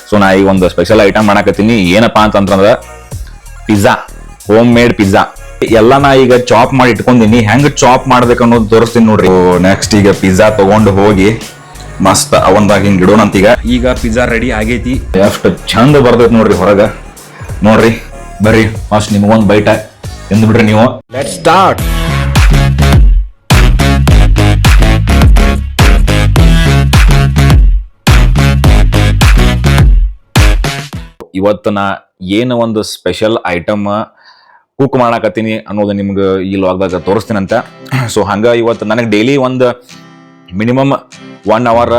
So ನಾ ಈಗ ಒಂದು ಸ್ಪೆಷಲ್ ಐಟಮ್ ಮಾಡಾಕತ್ತೀನಿ. ಏನಪ್ಪಾ ಅಂತಂದ್ರ ಪಿಜ್ಜಾ, ಹೋಮ್ ಮೇಡ್ ಪಿಜ್ಜಾ. ಎಲ್ಲ ನಾ ಈಗ ಚಾಪ್ ಮಾಡಿ ಇಟ್ಕೊಂಡಿನಿ. ಹೆಂಗ್ ಚಾಪ್ ಮಾಡ್ಬೇಕು ಅನ್ನೋದು ತೋರಿಸ್ತೀನಿ ನೋಡ್ರಿ. ನೆಕ್ಸ್ಟ್ ಈಗ ಪಿಜ್ಜಾ ತಗೊಂಡು ಹೋಗಿ ಮಸ್ತ್ ಅವನ್ದಾಗ ಹಿಂಗ್ ಇಡೋಣಂತೀಗ. ಈಗ ಪಿಜ್ಜಾ ರೆಡಿ ಆಗೈತಿ. ಎಷ್ಟು ಚಂದ ಬರ್ತೈತಿ ನೋಡ್ರಿ ಹೊರಗ. ನೋಡ್ರಿ ಬರ್ರಿ ಫಸ್ಟ್ ನಿಮ್ಗೊಂದು ಬೈಟ ಎಂದು ಬಿಡ್ರಿ ನೀವು. Let's start. ಇವತ್ತು ನಾ ಏನು ಒಂದು ಸ್ಪೆಷಲ್ ಐಟಮ್ ಕುಕ್ ಮಾಡಾಕತ್ತೀನಿ ಅನ್ನೋದು ನಿಮ್ಗೆ ಈ ಲಾಗ್ದಾಗ ತೋರಿಸ್ತೀನಂತ. ಸೊ ಹಂಗ ಇವತ್ತು ನನಗೆ ಡೈಲಿ ಒಂದು ಮಿನಿಮಮ್ 1 hour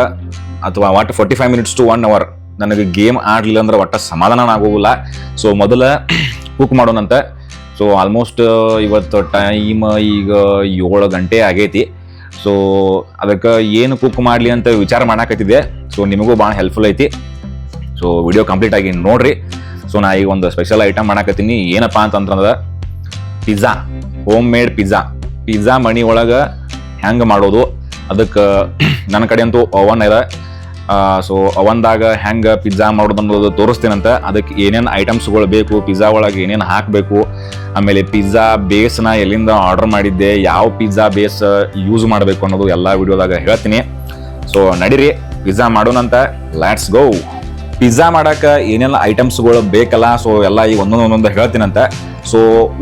ಅಥವಾ 45 minutes to 1 hour ನನಗೆ ಗೇಮ್ ಆಡ್ಲಿಲ್ಲ ಅಂದ್ರೆ ಒಟ್ಟ ಸಮಾಧಾನ ಆಗೋದಿಲ್ಲ. ಸೊ ಮೊದಲ ಕುಕ್ ಮಾಡೋಣಂತ. ಸೊ ಆಲ್ಮೋಸ್ಟ್ ಇವತ್ತು ಟೈಮ್ ಈಗ 7 ಗಂಟೆ ಆಗೈತಿ. ಸೊ ಅದಕ್ಕೆ ಏನು ಕುಕ್ ಮಾಡಲಿ ಅಂತ ವಿಚಾರ ಮಾಡಾಕತ್ತಿದ್ದೆ. ಸೊ ನಿಮಗೂ ಭಾಳ ಹೆಲ್ಪ್ಫುಲ್ ಐತಿ. ಸೊ ವಿಡಿಯೋ ಕಂಪ್ಲೀಟ್ ಆಗಿ ನೋಡ್ರಿ. ಸೊ ನಾ ಈಗ ಒಂದು ಸ್ಪೆಷಲ್ ಐಟಮ್ ಮಾಡಾಕತ್ತೀನಿ. ಏನಪ್ಪಾ ಅಂತಂದ್ರೆ pizza, homemade pizza. Pizza ಮಣಿ ಒಳಗೆ ಹೆಂಗೆ ಮಾಡೋದು, ಅದಕ್ಕೆ ನನ್ನ ಕಡೆ ಅಂತೂ ಓವನ್ ಇದೆ. ಸೊ ಅವನ್ದಾಗ ಹೆಂಗೆ ಪಿಜ್ಜಾ ಮಾಡೋದು ಅನ್ನೋದು ತೋರಿಸ್ತೀನಂತ. ಅದಕ್ಕೆ ಏನೇನು ಐಟಮ್ಸ್ಗಳು ಬೇಕು, ಪಿಜ್ಜಾ ಒಳಗೆ ಏನೇನು ಹಾಕಬೇಕು, ಆಮೇಲೆ ಪಿಜ್ಜಾ ಬೇಸ್ನ ಎಲ್ಲಿಂದ ಆರ್ಡರ್ ಮಾಡಿದ್ದೆ, ಯಾವ ಪಿಜ್ಜಾ ಬೇಸ್ ಯೂಸ್ ಮಾಡಬೇಕು ಅನ್ನೋದು ಎಲ್ಲ ವಿಡಿಯೋದಾಗ ಹೇಳ್ತೀನಿ. ಸೊ ನಡೀರಿ ಪಿಜ್ಜಾ ಮಾಡೋಣಂತ. Let's go. ಪಿಜ್ಜಾ ಮಾಡಕ್ಕೆ ಏನೆಲ್ಲ ಐಟಮ್ಸ್ಗಳು ಬೇಕಲ್ಲ, ಸೊ ಎಲ್ಲ ಈಗ ಒಂದೊಂದು ಹೇಳ್ತೀನಂತ. ಸೊ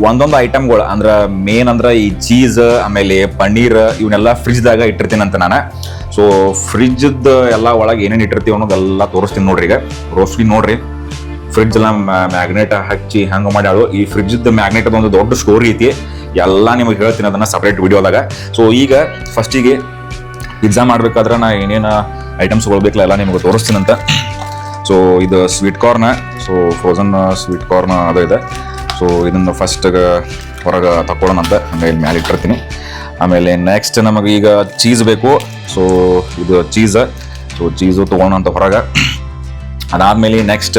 ಒಂದೊಂದು ಐಟಮ್ಗಳು ಅಂದ್ರೆ ಮೇನ್ ಅಂದ್ರೆ ಈ ಚೀಸ್ ಆಮೇಲೆ ಪನ್ನೀರ್ ಇವನ್ನೆಲ್ಲ ಫ್ರಿಜ್ದಾಗ ಇಟ್ಟಿರ್ತೀನಂತ ನಾನು. ಸೊ ಫ್ರಿಜ್ದ ಎಲ್ಲ ಒಳಗೆ ಏನೇನು ಇಟ್ಟಿರ್ತೀವಿ ಅನ್ನೋದೆಲ್ಲ ತೋರಿಸ್ತೀನಿ ನೋಡ್ರಿ. ಈಗ ರೋಸ್ಲಿ ನೋಡ್ರಿ, ಫ್ರಿಜ್ ಎಲ್ಲ ಮ್ಯಾಗ್ನೆಟ್ ಹಚ್ಚಿ ಹಂಗೆ ಮಾಡ್ಯಾಳು. ಈ ಫ್ರಿಜ್ದ ಮ್ಯಾಗ್ನೆಟ್ ಒಂದು ದೊಡ್ಡ ಸ್ಟೋರಿ ಐತಿ, ಎಲ್ಲ ನಿಮಗೆ ಹೇಳ್ತೀನಿ ಅದನ್ನ ಸಪ್ರೇಟ್ ವಿಡಿಯೋದಾಗ. ಸೊ ಈಗ ಫಸ್ಟಿಗೆ ಪಿಜ್ಜಾ ಮಾಡ್ಬೇಕಾದ್ರೆ ನಾ ಏನೇನು ಐಟಮ್ಸ್ಗಳು ಬೇಕಲ್ಲ ಎಲ್ಲ ನಿಮಗೆ ತೋರಿಸ್ತೀನಂತ. ಸೊ ಇದು sweet corn, so frozen sweet corn ಅದು ಇದೆ. ಸೊ ಇದನ್ನು ಫಸ್ಟ್ ಹೊರಗೆ ತಗೊಳ್ಳೋಣಂತ, ಹಂಗೆ ಇಲ್ಲಿ ಮ್ಯಾಲೆ ಇಟ್ಟಿರ್ತೀನಿ. ಆಮೇಲೆ ನೆಕ್ಸ್ಟ್ ನಮಗೆ ಈಗ ಚೀಸ್ ಬೇಕು. ಸೊ ಇದು ಚೀಸ್, ಸೊ ಚೀಸು ತೊಗೊಳೋಣಂತ ಹೊರಗೆ. ಅದಾದಮೇಲೆ ನೆಕ್ಸ್ಟ್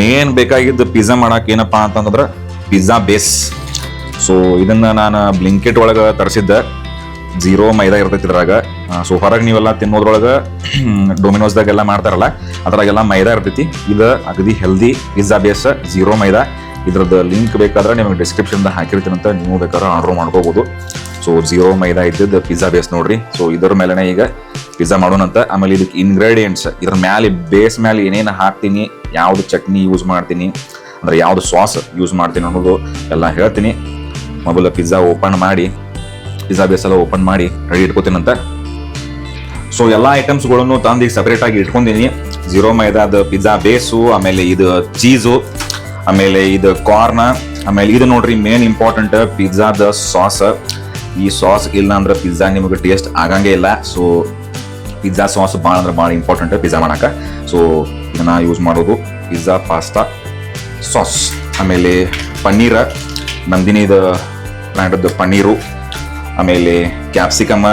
ಮೇನ್ ಬೇಕಾಗಿದ್ದು ಪಿಜ್ಜಾ ಮಾಡಕ್ಕೆ ಏನಪ್ಪ ಅಂತಂದ್ರೆ ಪಿಜ್ಜಾ ಬೇಸ್. ಸೊ ಇದನ್ನು ನಾನು ಬ್ಲಿಂಕೆಟ್ ಒಳಗೆ ತರಿಸಿದ್ದೆ. 0 ಮೈದಾ ಇರ್ತೈತಿ ಇದ್ರಾಗ. ಸೊ ಹೊರಗೆ ನೀವೆಲ್ಲ ತಿನ್ನೋದ್ರೊಳಗೆ ಡೊಮಿನೋಸ್ದಾಗೆಲ್ಲ ಮಾಡ್ತಾರಲ್ಲ ಅದ್ರಾಗೆಲ್ಲ ಮೈದಾ ಇರ್ತೈತಿ. ಇದು ಅಗದಿ ಹೆಲ್ದಿ ಪಿಜ್ಜಾ ಬೇಸ್, 0 ಮೈದಾ. ಇದ್ರದ್ದು ಲಿಂಕ್ ಬೇಕಾದ್ರೆ ನಿಮಗೆ ಡಿಸ್ಕ್ರಿಪ್ಷನ್ದಾಗ ಹಾಕಿರ್ತೀನಂತ, ನೀವು ಬೇಕಾದ್ರೆ ಆರ್ಡರ್ ಮಾಡ್ಕೋಬಹುದು. ಸೊ 0 ಮೈದಾ ಇದ್ದಿದ್ದು ಪಿಜ್ಜಾ ಬೇಸ್ ನೋಡ್ರಿ. ಸೊ ಇದ್ರ ಮೇಲೆ ಈಗ ಪಿಜ್ಜಾ ಮಾಡೋಣಂತ. ಆಮೇಲೆ ಇದಕ್ಕೆ ಇಂಗ್ರೀಡಿಯೆಂಟ್ಸ್, ಇದ್ರ ಮೇಲೆ ಬೇಸ್ ಮೇಲೆ ಏನೇನು ಹಾಕ್ತೀನಿ, ಯಾವ್ದು ಚಟ್ನಿ ಯೂಸ್ ಮಾಡ್ತೀನಿ, ಅಂದ್ರೆ ಯಾವ್ದು ಸಾಸ್ ಯೂಸ್ ಮಾಡ್ತೀನಿ ಅನ್ನೋದು ಎಲ್ಲ ಹೇಳ್ತೀನಿ. ಮೊದಲು ಪಿಜ್ಜಾ ಓಪನ್ ಮಾಡಿ, ಪಿಜ್ಜಾ ಬೇಸ್ ಎಲ್ಲ ಓಪನ್ ಮಾಡಿ ರೆಡಿ ಇಟ್ಕೋತೀನಂತ. ಸೊ ಎಲ್ಲ ಐಟಮ್ಸ್ಗಳನ್ನು ತಂದು ಈಗ ಸಪ್ರೇಟ್ ಆಗಿ ಇಟ್ಕೊಂಡಿನಿ. 0 ಮೈದಾದ ಪಿಜ್ಜಾ ಬೇಸು, ಆಮೇಲೆ ಇದು ಚೀಸು, ಆಮೇಲೆ ಇದು ಕಾರ್ನ್, ಆಮೇಲೆ ಇದು ನೋಡ್ರಿ ಮೇನ್ ಇಂಪಾರ್ಟೆಂಟ್ ಪಿಜ್ಜಾದ ಸಾಸ್. ಈ ಸಾಸ್ ಇಲ್ಲ ಅಂದ್ರೆ ಪಿಜ್ಜಾ ನಿಮಗೆ ಟೇಸ್ಟ್ ಆಗಂಗೇ ಇಲ್ಲ. ಸೊ ಪಿಜ್ಜಾ ಸಾಸ್ ಭಾಳ ಅಂದ್ರೆ ಭಾಳ ಇಂಪಾರ್ಟೆಂಟ್ ಪಿಜ್ಜಾ ಮಾಡಕ್ಕೆ. ಸೊ ಇದನ್ನ ಯೂಸ್ ಮಾಡೋದು ಪಿಜ್ಜಾ ಪಾಸ್ತಾ ಸಾಸ್. ಆಮೇಲೆ ಪನ್ನೀರ, ನಂದಿನಿ ಇದು ಬ್ರ್ಯಾಂಡದ್ದು ಪನ್ನೀರು, ಆಮೇಲೆ ಕ್ಯಾಪ್ಸಿಕಮ್,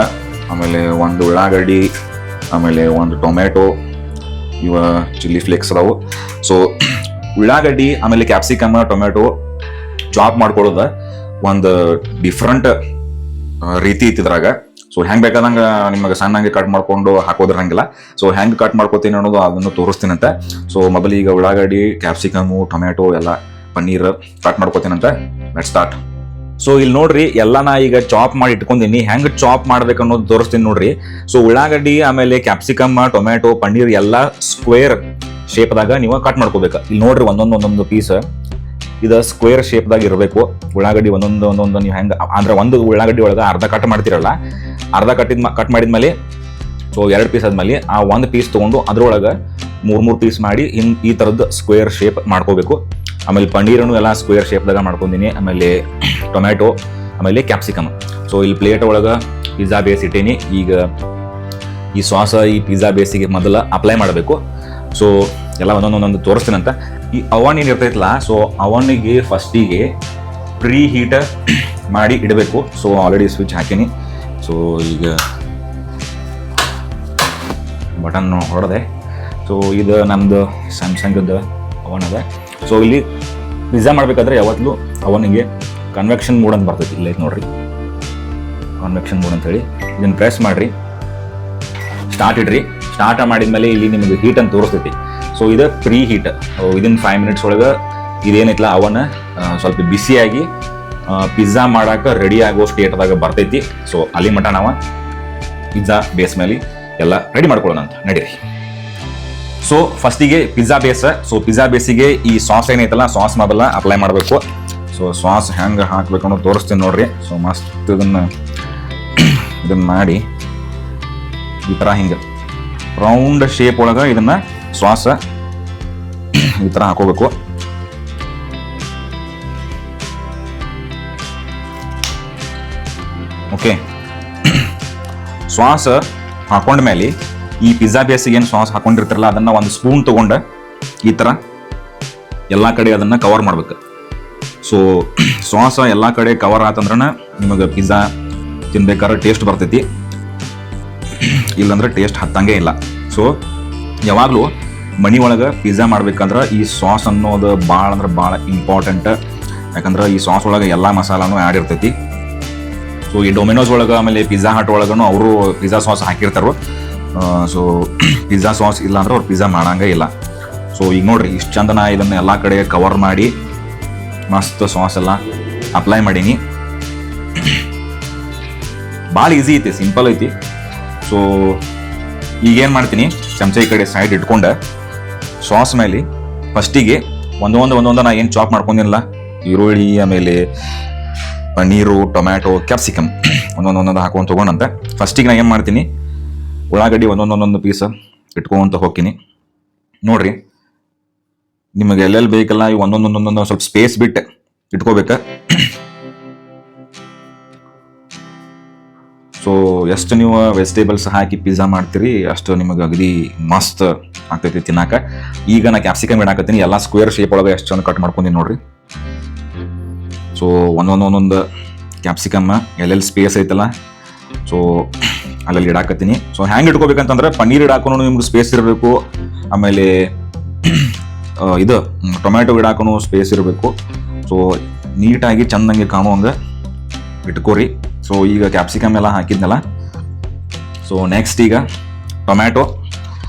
ಆಮೇಲೆ ಒಂದು ಉಳ್ಳಾಗಡ್ಡಿ, ಆಮೇಲೆ ಒಂದು ಟೊಮೆಟೊ, ಇವ ಚಿಲ್ಲಿ ಫ್ಲೇಕ್ಸ್ ಅದಾವು. ಸೊ ಉಳ್ಳಾಗಡ್ಡಿ ಆಮೇಲೆ ಕ್ಯಾಪ್ಸಿಕಮ್ ಟೊಮೆಟೊ ಚಾಪ್ ಮಾಡ್ಕೊಳ್ಳೋದ ಒಂದು ಡಿಫ್ರೆಂಟ್ ರೀತಿ ಇತ್ತಿದ್ರಾಗ. ಸೊ ಹೆಂಗೆ ಬೇಕಾದಂಗೆ ನಿಮಗೆ ಸಣ್ಣಂಗೆ ಕಟ್ ಮಾಡ್ಕೊಂಡು ಹಾಕೋದ್ರ ಹಂಗಿಲ್ಲ. ಸೊ ಹೆಂಗೆ ಕಟ್ ಮಾಡ್ಕೋತೀನಿ ಅನ್ನೋದು ಅದನ್ನು ತೋರಿಸ್ತೀನಂತ. ಸೊ ಮೊದಲು ಈಗ ಉಳ್ಳಾಗಡ್ಡಿ, ಕ್ಯಾಪ್ಸಿಕಮು, ಟೊಮೆಟೊ ಎಲ್ಲ ಪನ್ನೀರ್ ಕಟ್ ಮಾಡ್ಕೋತೀನಂತ. Let's start. ಸೊ ಇಲ್ಲಿ ನೋಡ್ರಿ ಎಲ್ಲ ನಾ ಈಗ ಚಾಪ್ ಮಾಡಿ ಇಟ್ಕೊಂಡಿನಿ. ಹೆಂಗೆ ಚಾಪ್ ಮಾಡ್ಬೇಕು ಅನ್ನೋದು ತೋರಿಸ್ತೀನಿ ನೋಡ್ರಿ. ಸೊ ಉಳ್ಳಾಗಡ್ಡಿ ಆಮೇಲೆ ಕ್ಯಾಪ್ಸಿಕಮ್ ಟೊಮೆಟೊ ಪನ್ನೀರ್ ಎಲ್ಲ ಸ್ಕ್ವೇರ್ ಶೇಪ್ದಾಗ ನೀವು ಕಟ್ ಮಾಡ್ಕೋಬೇಕು. ಇಲ್ಲಿ ನೋಡ್ರಿ ಒಂದೊಂದು ಪೀಸ್ ಇದು ಸ್ಕ್ವೇರ್ ಶೇಪ್ದಾಗ ಇರಬೇಕು. ಉಳ್ಳಾಗಡ್ಡಿ ಒಂದೊಂದು ನೀವು ಹೆಂಗೆ ಅಂದ್ರೆ ಒಂದು ಉಳ್ಳಾಗಡ್ಡಿ ಒಳಗೆ ಅರ್ಧ ಕಟ್ ಮಾಡ್ತಿರಲ್ಲ, ಅರ್ಧ ಕಟ್ ಮಾಡಿದ್ಮೇಲೆ ಸೊ 2 ಪೀಸ್ ಆದ್ಮೇಲೆ ಆ 1 ಪೀಸ್ ತೊಗೊಂಡು ಅದ್ರೊಳಗೆ 3 ಪೀಸ್ ಮಾಡಿ ಈ ಥರದ್ದು ಸ್ಕ್ವೇರ್ ಶೇಪ್ ಮಾಡ್ಕೋಬೇಕು. ಆಮೇಲೆ ಪನ್ನೀರನ್ನು ಎಲ್ಲ ಸ್ಕ್ವೇರ್ ಶೇಪ್ದಾಗ ಮಾಡ್ಕೊಂಡಿನಿ. ಆಮೇಲೆ ಟೊಮೆಟೊ, ಆಮೇಲೆ ಕ್ಯಾಪ್ಸಿಕಮ್. ಸೊ ಇಲ್ಲಿ ಪ್ಲೇಟ್ ಒಳಗೆ ಪಿಜ್ಜಾ ಬೇಸ್ ಇಟ್ಟೀನಿ. ಈಗ ಈ ಸಾಸ್ ಈ ಪಿಜ್ಜಾ ಬೇಸಿಗೆ ಮೊದಲು ಅಪ್ಲೈ ಮಾಡಬೇಕು. ಸೊ ಎಲ್ಲ ಒಂದೊಂದು ತೋರಿಸ್ತೀನಂತ. ಈ ಅವನ್ ಏನು ಇರ್ತೈತಲ್ಲ, ಸೊ ಅವನಿಗೆ ಫಸ್ಟಿಗೆ ಪ್ರೀ ಹೀಟ್ ಮಾಡಿ ಇಡಬೇಕು. ಸೊ ಆಲ್ರೆಡಿ ಸ್ವಿಚ್ ಹಾಕೀನಿ. ಸೊ ಈಗ ಬಟನ್ ಹೊಡೆದೆ. ಸೊ ಇದು ನಮ್ಮದು ಸ್ಯಾಮ್ಸಂಗದ್ದು ಅವನ್ ಅದ. ಸೊ ಇಲ್ಲಿ ಪಿಜ್ಜಾ ಮಾಡಬೇಕಾದ್ರೆ ಯಾವತ್ತೂ ಅವನಿಗೆ ಕನ್ವೆಕ್ಷನ್ ಮೋಡ್ ಅಂತ ಬರ್ತೈತಿ. ಇಲ್ಲ ಐತೆ ನೋಡ್ರಿ, ಕನ್ವೆಕ್ಷನ್ ಮೋಡ್ ಅಂತ ಹೇಳಿ ಇದನ್ನು ಪ್ರೆಸ್ ಮಾಡಿರಿ, ಸ್ಟಾರ್ಟ್ ಇಡ್ರಿ. ಸ್ಟಾರ್ಟ್ ಮಾಡಿದ್ಮೇಲೆ ಇಲ್ಲಿ ನಿಮಗೆ ಹೀಟ್ ಅಂತ ತೋರಿಸ್ತೈತಿ. ಸೊ ಇದು ಪ್ರೀ ಹೀಟ್ ವಿದಿನ್ 5 ಮಿನಿಟ್ಸ್ ಒಳಗೆ ಇದೇನೈತಲ್ಲ ಅವನ್ನ ಸ್ವಲ್ಪ ಬಿಸಿಯಾಗಿ ಪಿಜ್ಜಾ ಮಾಡಾಕ ರೆಡಿ ಆಗೋ ಸ್ಟೇಟ್ದಾಗ ಬರ್ತೈತಿ. ಸೊ ಅಲ್ಲಿ ಮಟ ನಾವು ಪಿಜ್ಜಾ ಬೇಸ್ ಮೇಲೆ ಎಲ್ಲ ರೆಡಿ ಮಾಡ್ಕೊಳ್ಳೋಣ ಅಂತ ನಡೀರಿ. ಸೊ ಫಸ್ಟಿಗೆ ಪಿಜ್ಜಾ ಬೇಸ್. ಸೊ ಪಿಜ್ಜಾ ಬೇಸಿಗೆ ಈ ಸಾಸ್ ಏನೈತಲ್ಲ ಸಾಸ್ ಮೊದಲ ಅಪ್ಲೈ ಮಾಡಬೇಕು. ಸೊ ಸಾಸ್ ಹೆಂಗೆ ಹಾಕ್ಬೇಕು ಅನ್ನೋದು ತೋರಿಸ್ತೀನಿ ನೋಡ್ರಿ. ಸೊ ಮಸ್ತ್ ಇದನ್ನ ಮಾಡಿ ಈ ಥರ ಹಿಂಗೆ ರೌಂಡ್ ಶೇಪ್ ಒಳಗೆ ಇದನ್ನ ಸಾಸ್ ಈ ಥರ ಹಾಕೋಬೇಕು. ಓಕೆ, ಸಾಸ್ ಹಾಕೊಂಡ್ಮೇಲೆ ಈ ಪಿಜ್ಜಾ ಬೇಸಿಗೆ ಏನು ಸಾಸ್ ಹಾಕೊಂಡಿರ್ತಾರಲ್ಲ ಅದನ್ನ ಒಂದು ಸ್ಪೂನ್ ತಗೊಂಡು ಈ ಥರ ಎಲ್ಲ ಕಡೆ ಅದನ್ನ ಕವರ್ ಮಾಡ್ಬೇಕು. ಸೊ ಸಾಸ್ ಎಲ್ಲ ಕಡೆ ಕವರ್ ಆತಂದ್ರೆ ನಿಮಗೆ ಪಿಜ್ಜಾ ತಿನ್ಬೇಕಾದ್ರೆ ಟೇಸ್ಟ್ ಬರ್ತೈತಿ, ಇಲ್ಲಾಂದ್ರೆ ಟೇಸ್ಟ್ ಹತ್ತಂಗೆ ಇಲ್ಲ. ಸೊ ಯಾವಾಗಲೂ ಮನೆ ಒಳಗೆ ಪಿಜ್ಜಾ ಮಾಡ್ಬೇಕಂದ್ರೆ ಈ ಸಾಸ್ ಅನ್ನೋದು ಭಾಳ ಅಂದ್ರೆ ಭಾಳ ಇಂಪಾರ್ಟೆಂಟ್. ಯಾಕಂದ್ರೆ ಈ ಸಾಸ್ ಒಳಗೆ ಎಲ್ಲ ಮಸಾಲಾನು ಆ್ಯಡ್ ಇರ್ತೈತಿ. ಸೊ ಈ ಡೊಮಿನೋಸ್ ಒಳಗೆ ಆಮೇಲೆ ಪಿಜ್ಜಾ ಹಟ್ ಒಳಗೂ ಅವರು ಪಿಜ್ಜಾ ಸಾಸ್ ಹಾಕಿರ್ತಾರೋ. ಸೊ ಪಿಜ್ಜಾ ಸಾಸ್ ಇಲ್ಲ ಅಂದ್ರೆ ಅವ್ರು ಪಿಜ್ಜಾ ಮಾಡಂಗೆ ಇಲ್ಲ. ಸೊ ಈಗ ನೋಡ್ರಿ ಇಷ್ಟು ಚಂದನ ಇದನ್ನ ಎಲ್ಲ ಕಡೆ ಕವರ್ ಮಾಡಿ ಮಸ್ತ್ ಸಾಸ್ ಎಲ್ಲ ಅಪ್ಲೈ ಮಾಡೀನಿ. ಭಾಳ ಈಸಿ ಐತಿ, ಸಿಂಪಲ್ ಐತಿ. ಸೊ ಈಗೇನು ಮಾಡ್ತೀನಿ, ಚಮಚ ಈ ಕಡೆ ಸೈಡ್ ಇಟ್ಕೊಂಡು ಸಾಸ್ ಮೇಲೆ ಫಸ್ಟಿಗೆ ಒಂದೊಂದು ನಾ ಏನು ಚಾಪ್ ಮಾಡ್ಕೊಂಡಿಲ್ಲ, ಈರುಳ್ಳಿ ಆಮೇಲೆ ಪನ್ನೀರು, ಟೊಮ್ಯಾಟೊ, ಕ್ಯಾಪ್ಸಿಕಮ್ ಒಂದೊಂದು ಹಾಕೊಂಡು ತೊಗೊಂಡಂತೆ ಫಸ್ಟಿಗೆ ನಾ ಏನು ಮಾಡ್ತೀನಿ, ಉಳ್ಳಾಗಡ್ಡಿ ಒಂದೊಂದು ಪೀಸ್ ಇಟ್ಕೊಂತ ಹೋಗ್ತೀನಿ. ನೋಡ್ರಿ ನಿಮಗೆ ಎಲ್ಲೆಲ್ಲಿ ಬೇಕಲ್ಲ ಇವು ಒಂದೊಂದೊಂದೊಂದು ಸ್ವಲ್ಪ ಸ್ಪೇಸ್ ಬಿಟ್ಟು ಇಟ್ಕೋಬೇಕು. ಸೊ ಎಷ್ಟು ನೀವು ವೆಜಿಟೇಬಲ್ಸ್ ಹಾಕಿ ಪಿಜ್ಜಾ ಮಾಡ್ತೀರಿ ಅಷ್ಟು ನಿಮಗೆ ಅಗದಿ ಮಸ್ತ್ ಆಗ್ತೈತಿ ತಿನ್ನಾಕ. ಈಗ ನಾ ಕ್ಯಾಪ್ಸಿಕಮ್ ಇಡಾಕತ್ತೀನಿ, ಎಲ್ಲ ಸ್ಕ್ವೇರ್ ಶೇಪ್ ಒಳಗೆ ಎಷ್ಟು ಚಂದ ಕಟ್ ಮಾಡ್ಕೊಂತೀನಿ ನೋಡ್ರಿ. ಸೊ ಒಂದೊಂದು ಕ್ಯಾಪ್ಸಿಕಮ್ ಎಲ್ಲೆಲ್ಲಿ ಸ್ಪೇಸ್ ಐತಲ್ಲ ಸೊ ಅಲ್ಲೆಲ್ಲಿ ಇಡಾಕತ್ತೀನಿ. ಸೊ ಹ್ಯಾಂಗೆ ಇಟ್ಕೋಬೇಕಂತಂದ್ರೆ ಪನ್ನೀರ್ ಇಡಾಕೂ ನಿಮ್ಗೆ ಸ್ಪೇಸ್ ಇರಬೇಕು, ಆಮೇಲೆ ಇದು ಟೊಮ್ಯಾಟೊ ಇಡಾಕೂ ಸ್ಪೇಸ್ ಇರಬೇಕು. ಸೊ ನೀಟಾಗಿ ಚಂದಂಗೆ ಕಾಣುವಂಗೆ ಇಟ್ಕೋರಿ. ಸೊ ಈಗ ಕ್ಯಾಪ್ಸಿಕಮ್ ಎಲ್ಲ ಹಾಕಿದ್ನಲ್ಲ. ಸೊ ನೆಕ್ಸ್ಟ್ ಈಗ ಟೊಮ್ಯಾಟೊ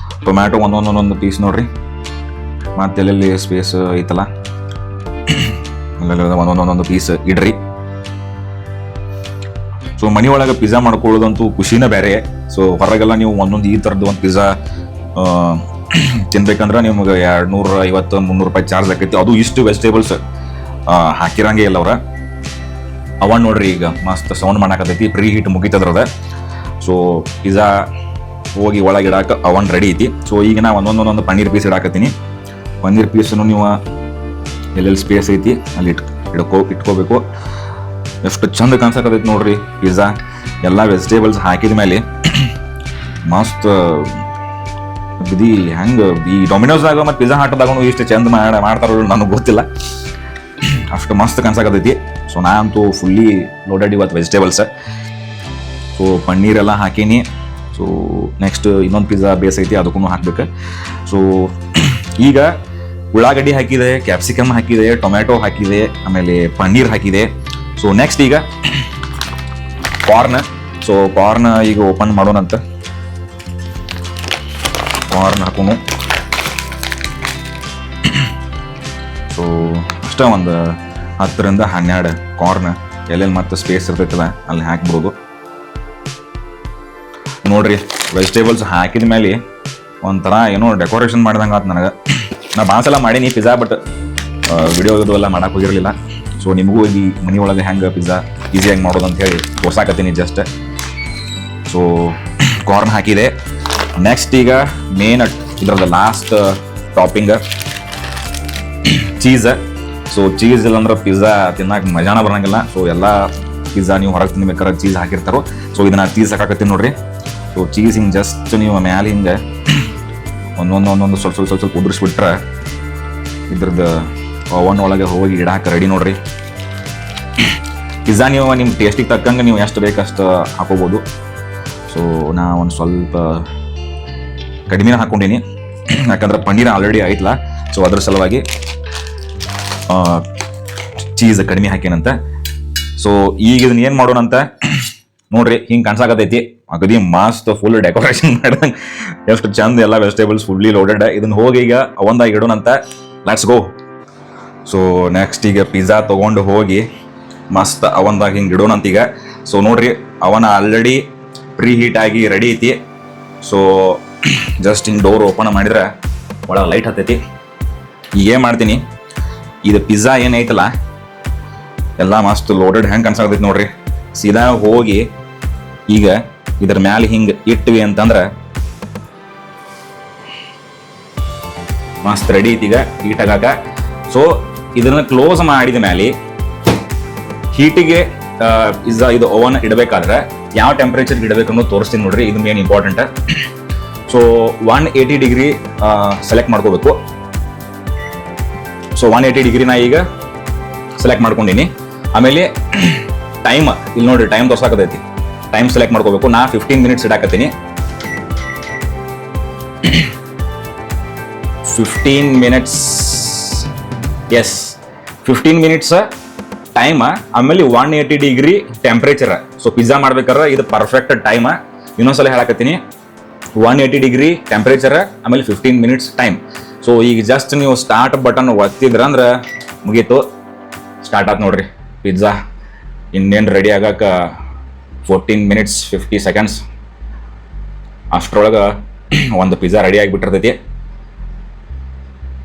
ಒಂದೊಂದು ಪೀಸ್ ನೋಡ್ರಿ, ಮತ್ತೆ ಎಲ್ಲೆಲ್ಲಿ ಸ್ಪೇಸ್ ಐತಲ್ಲ ಒಂದೊಂದು ಪೀಸ್ ಇಡ್ರಿ. ಸೊ ಮನೆ ಒಳಗೆ ಪಿಜ್ಜಾ ಮಾಡ್ಕೊಳ್ಳೋದಂತೂ ಖುಷಿನೇ ಬೇರೆ. ಸೊ ಹೊರಗೆಲ್ಲ ನೀವು ಒಂದೊಂದು ಈ ಥರದ್ದು ಒಂದು ಪಿಜ್ಜಾ ತಿನ್ಬೇಕಂದ್ರೆ ನಿಮ್ಗೆ 250-300 ರೂಪಾಯಿ ಚಾರ್ಜ್ ಆಕೈತಿ. ಅದು ಇಷ್ಟು ವೆಜಿಟೇಬಲ್ಸ್ ಹಾಕಿರಂಗೆ ಇಲ್ಲ ಅವ್ರ. ಅವನ್ ನೋಡ್ರಿ ಈಗ ಮಸ್ತ್ ಸೌಂಡ್ ಮಾಡಾಕತೈತಿ, ಪ್ರೀ ಹೀಟ್ ಮುಗಿತದ್ರದ. ಸೊ ಪಿಜ್ಜಾ ಹೋಗಿ ಒಳಗೆ ಇಡಾಕ ಅವನ್ ರೆಡಿ ಐತಿ. ಸೊ ಈಗ ನಾ ಒಂದೊಂದು ಪನ್ನೀರ್ ಪೀಸ್ ಇಡಾಕತ್ತೀನಿ. ಪನ್ನೀರ್ ಪೀಸನ್ನು ನೀವು ಎಲ್ಲೆಲ್ಲಿ ಸ್ಪೇಸ್ ಐತಿ ಅಲ್ಲಿ ಇಟ್ಕೋಬೇಕು. ಎಷ್ಟು ಚಂದ ಕಾಣಿಸಕತೈತಿ ನೋಡ್ರಿ ಪಿಜ್ಜಾ. ಎಲ್ಲ ವೆಜಿಟೇಬಲ್ಸ್ ಹಾಕಿದ ಮೇಲೆ ಮಸ್ತ್ ಬಿದಿ ಹೆಂಗೆ ಈ ಡೊಮಿನೋಸ್ದಾಗ ಮತ್ತು ಪಿಜ್ಜಾ ಹಾಟದಾಗ ಇಷ್ಟು ಚಂದ ಮಾಡ್ತಾರೋ ನನಗೆ ಗೊತ್ತಿಲ್ಲ, ಅಷ್ಟು ಮಸ್ತ್ ಕಾಣಿಸಕತೈತಿ. ಸೊ ನಾ ಅಂತೂ ಫುಲ್ಲಿ ಲೋಡೆಡ್ ಇವತ್ತು ವೆಜಿಟೇಬಲ್ಸ್. ಸೊ ಪನ್ನೀರೆಲ್ಲ ಹಾಕೀನಿ. ಸೊ ನೆಕ್ಸ್ಟ್ ಇನ್ನೊಂದು ಪಿಜ್ಜಾ ಬೇಸ್ ಐತಿ, ಅದಕ್ಕೂ ಹಾಕ್ಬೇಕು. ಸೊ ಈಗ ಉಳ್ಳಾಗಡ್ಡಿ ಹಾಕಿದೆ, ಕ್ಯಾಪ್ಸಿಕಮ್ ಹಾಕಿದೆ, ಟೊಮ್ಯಾಟೊ ಹಾಕಿದೆ, ಆಮೇಲೆ ಪನ್ನೀರ್ ಹಾಕಿದೆ. ಸೊ ನೆಕ್ಸ್ಟ್ ಈಗ ಕಾರ್ನ್. ಸೊ ಕಾರ್ನ್ ಈಗ ಓಪನ್ ಮಾಡೋಣಂತ. ಕಾರ್ನ್ ಹಾಕೋನು. ಸೊ ಅಷ್ಟೇ ಒಂದು 10-12 ಕಾರ್ನ್ ಎಲ್ಲೆಲ್ಲಿ ಮತ್ತೆ ಸ್ಪೇಸ್ ಇರ್ತೈತಲ್ಲ ಅಲ್ಲಿ ಹಾಕ್ಬಿಡೋದು. ನೋಡ್ರಿ ವೆಜಿಟೇಬಲ್ಸ್ ಹಾಕಿದ ಮೇಲೆ ಒಂಥರ ಏನೋ ಡೆಕೋರೇಷನ್ ಮಾಡಿದಂಗೆ ಆಯ್ತು ನನಗೆ. ನಾ ಭಾಳ ಸಲ ಮಾಡೀನಿ ಪಿಜ್ಜಾ, ಬಟ್ ವಿಡಿಯೋ ಎಲ್ಲ ಮಾಡಕ್ಕೆ ಹೋಗಿರಲಿಲ್ಲ. ಸೊ ನಿಮಗೂ ಈ ಮನೆ ಒಳಗೆ ಹೆಂಗೆ ಪಿಜ್ಜಾ ಈಸಿಯಾಗಿ ಮಾಡೋದು ಅಂತ ಹೇಳಿ ತೋರ್ಸಾಕತ್ತೀನಿ ಜಸ್ಟ್. ಸೊ ಕಾರ್ನ್ ಹಾಕಿದೆ. ನೆಕ್ಸ್ಟ್ ಈಗ ಮೇನ್ ಇದ್ರದ್ದು last topping cheese. So cheese ಇಲ್ಲಾಂದ್ರೆ ಪಿಜ್ಜಾ ತಿನ್ನಕ್ಕೆ ಮಜಾನ ಬರಂಗಿಲ್ಲ. ಸೊ ಎಲ್ಲ ಪಿಜ್ಜಾ ನೀವು ಹೊರಗೆ ತಿನ್ಬೇಕಾದ್ರೆ ಚೀಸ್ ಹಾಕಿರ್ತಾರೋ. ಸೊ ಇದನ್ನ ಚೀಸ್ ಹಾಕಾಕತ್ತೀನಿ ನೋಡ್ರಿ. ಸೊ ಚೀಸ್ ಹಿಂಗೆ ಜಸ್ಟ್ ನೀವು ಮ್ಯಾಲೆ ಹಿಂಗೆ ಒಂದೊಂದು ಸ್ವಲ್ಪ ಉದುರಿಸ್ಬಿಟ್ರೆ ಇದ್ರದ್ದು ಓವನ್ ಒಳಗೆ ಹೋಗಿ ಇಡಾಕ ರೆಡಿ ನೋಡ್ರಿ. ಪಿಜ್ಜಾ ನೀವು ನಿಮ್ಮ ಟೇಸ್ಟಿಗೆ ತಕ್ಕಂಗೆ ನೀವು ಎಷ್ಟು ಬೇಕಷ್ಟು ಹಾಕೋಬೋದು. ಸೊ ನಾ ಒಂದು ಸ್ವಲ್ಪ ಕಡಿಮೆ ಹಾಕ್ಕೊಂಡೀನಿ, ಯಾಕಂದ್ರೆ ಪನ್ನೀರ್ ಆಲ್ರೆಡಿ ಆಯ್ತಲ್ಲ. ಸೊ ಅದ್ರ ಸಲುವಾಗಿ ಚೀಸ್ ಕಡಿಮೆ ಹಾಕೇನಂತ. ಸೊ ಈಗ ಇದನ್ನ ಏನು ಮಾಡೋಣಂತ, ನೋಡ್ರಿ ಹಿಂಗೆ ಕಾಣ್ಸಾಕತೈತಿ ಅಗದಿ ಮಸ್ತ್ ಫುಲ್ ಡೆಕೋರೇಷನ್ ಮಾಡ್ದಂಗೆ ಎಷ್ಟು ಚಂದ ಎಲ್ಲ ವೆಜಿಟೇಬಲ್ಸ್ ಫುಲ್ಲಿ ಲೋಡೆಡ್. ಇದನ್ನ ಹೋಗಿ ಈಗ ಅವಂದಾಗ ಇಡೋಣಂತ. Let's go. ಸೊ ನೆಕ್ಸ್ಟ್ ಈಗ ಪಿಜ್ಜಾ ತೊಗೊಂಡು ಹೋಗಿ ಮಸ್ತ್ ಅವಂದಾಗ ಹಿಂಗೆ ಇಡೋಣಂತ ಈಗ. ಸೊ ನೋಡ್ರಿ ಅವನ ಆಲ್ರೆಡಿ ಪ್ರೀ ಹೀಟ್ ಆಗಿ ರೆಡಿ ಐತಿ. ಸೊ ಜಸ್ಟ್ ಹಿಂಗೆ ಡೋರ್ ಓಪನ್ ಮಾಡಿದ್ರೆ ಒಳಗೆ ಲೈಟ್ ಹತ್ತೈತಿ. ಈಗ ಏನು ಮಾಡ್ತೀನಿ, ಇದು ಪಿಜ್ಜಾ ಏನೈತಲ್ಲ ಎಲ್ಲ ಮಸ್ತ್ ಲೋಡೆಡ್ ಹೆಂಗೆ ಕಾಣಿಸಾಕತೈತಿ ನೋಡ್ರಿ. ಸೀದಾ ಹೋಗಿ ಈಗ ಇದ್ರ ಮ್ಯಾಲೆ ಹಿಂಗೆ ಇಟ್ವಿ ಅಂತಂದ್ರೆ ಮಸ್ತ್ ರೆಡಿ ಐತಿ ಈಗ ಹೀಟ್ ಆಗಾಕ. ಸೊ ಇದನ್ನ ಕ್ಲೋಸ್ ಮಾಡಿದ ಮೇಲೆ ಹೀಟಿಗೆ ಇದು ಓವನ್ ಇಡಬೇಕಾದ್ರೆ ಯಾವ ಟೆಂಪ್ರೇಚರ್ ಇಡಬೇಕು ಅನ್ನೋದು ತೋರಿಸ್ತೀನಿ ನೋಡ್ರಿ. ಇದು main important. So 180 degree select ಮಾಡ್ಕೋಬೇಕು. ಸೊ 180 ಡಿಗ್ರಿನ ಈಗ ಸೆಲೆಕ್ಟ್ ಮಾಡ್ಕೊಂಡಿನಿ. ಆಮೇಲೆ ಟೈಮ್ ಇಲ್ಲಿ ನೋಡ್ರಿ, ಟೈಮ್ ತೋರ್ಸಾಕತೈತಿ. ಟೈಮ್ ಸೆಲೆಕ್ಟ್ ಮಾಡ್ಕೋಬೇಕು. ನಾ 15 ಮಿನಿಟ್ಸ್ ಇಡಾಕತ್ತೀನಿ. 15 ಮಿನಿಟ್ಸ್, ಎಸ್ 15 ಮಿನಿಟ್ಸ್ ಟೈಮ್. ಆಮೇಲೆ 180 ಡಿಗ್ರಿ ಟೆಂಪ್ರೇಚರ್. ಸೊ ಪಿಜ್ಜಾ ಮಾಡ್ಬೇಕಾದ್ರೆ ಇದು ಪರ್ಫೆಕ್ಟ್ ಟೈಮ್. ಇನ್ನೊಂದ್ಸಲ ಹೇಳಕತ್ತೀನಿ, 180 ಡಿಗ್ರಿ ಟೆಂಪ್ರೇಚರ್ ಆಮೇಲೆ 15 ಮಿನಿಟ್ಸ್ ಟೈಮ್. ಸೊ ಈಗ ಜಸ್ಟ್ ನೀವು ಸ್ಟಾರ್ಟ್ ಬಟನ್ ಒತ್ತಿದ್ರ ಅಂದ್ರೆ ಮುಗೀತು, ಸ್ಟಾರ್ಟ್ ಆಯ್ತು ನೋಡ್ರಿ ಪಿಜ್ಜಾ. ಇನ್ನೇನು ರೆಡಿ ಆಗಕ್ಕೆ 14 ಮಿನಿಟ್ಸ್ 50 ಸೆಕೆಂಡ್ಸ್ ಅಷ್ಟರೊಳಗೆ ಒಂದು ಪಿಜ್ಜಾ ರೆಡಿ ಆಗಿಬಿಟ್ಟಿರ್ತೈತಿ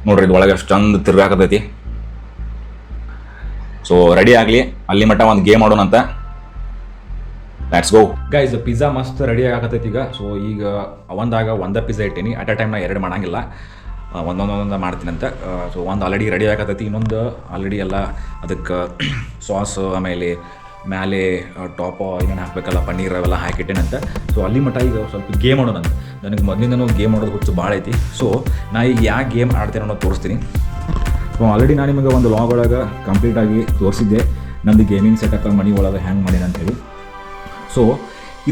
ನೋಡ್ರಿ. ಇದ್ರೊಳಗೆ ಅಷ್ಟು ಚಂದ ತಿರ್ಗಾಕತೈತಿ. ಸೊ ರೆಡಿ ಆಗಲಿ, ಅಲ್ಲಿ ಮಟ್ಟ ಒಂದು ಗೇಮ್ ಆಡೋಣಂತ. Let's go guys. ಪಿಜ್ಜಾ ಮಸ್ತ್ ರೆಡಿ ಆಗತೈತಿ ಈಗ. ಸೊ ಈಗ ಒಂದಾಗ ಒಂದೇ ಪಿಜ್ಜಾ ಇಟ್ಟೀನಿ. ಅಟ್ ಅ ಟೈಮ್ ನಾ 2 ಮಾಡಂಗಿಲ್ಲ, ಒಂದೊಂದೊಂದು ಮಾಡ್ತೀನಿ ಅಂತ. ಸೊ ಒಂದು ಆಲ್ರೆಡಿ ರೆಡಿ ಆಗತೈತಿ, ಇನ್ನೊಂದು ಆಲ್ರೆಡಿ ಎಲ್ಲ ಅದಕ್ಕೆ ಸಾಸ್ ಆಮೇಲೆ ಮ್ಯಾಲೆ ಟಾಪ್ ಏನೇನು ಹಾಕಬೇಕಲ್ಲ ಪನ್ನೀರ್ ಅವೆಲ್ಲ ಹಾಕಿಟ್ಟೇನಂತ. ಸೊ ಅಲ್ಲಿ ಮಟ್ಟ ಈಗ ಸ್ವಲ್ಪ ಗೇಮ್ ಆಡೋಣಂತ. ನನಗೆ ಮೊದಲಿಂದನೂ ಗೇಮ್ ಆಡೋದು ಹುಚ್ಚು ಭಾಳ ಐತಿ. ಸೊ ನಾ ಈಗ ಯಾವ ಗೇಮ್ ಆಡ್ತೇನೆ ಅನ್ನೋದು ತೋರಿಸ್ತೀನಿ. ಸೊ ಆಲ್ರೆಡಿ ನಾನು ನಿಮಗೆ ಒಂದು ಲಾಗ್ ಒಳಗೆ ಕಂಪ್ಲೀಟಾಗಿ ತೋರಿಸಿದ್ದೆ ನಂದು ಗೇಮಿಂಗ್ ಸೆಟಪ್ ಮನಿ ಒಳಗೆ ಹ್ಯಾಂಗೆ ಮಾಡೀನಿ ಅಂಥೇಳಿ. ಸೊ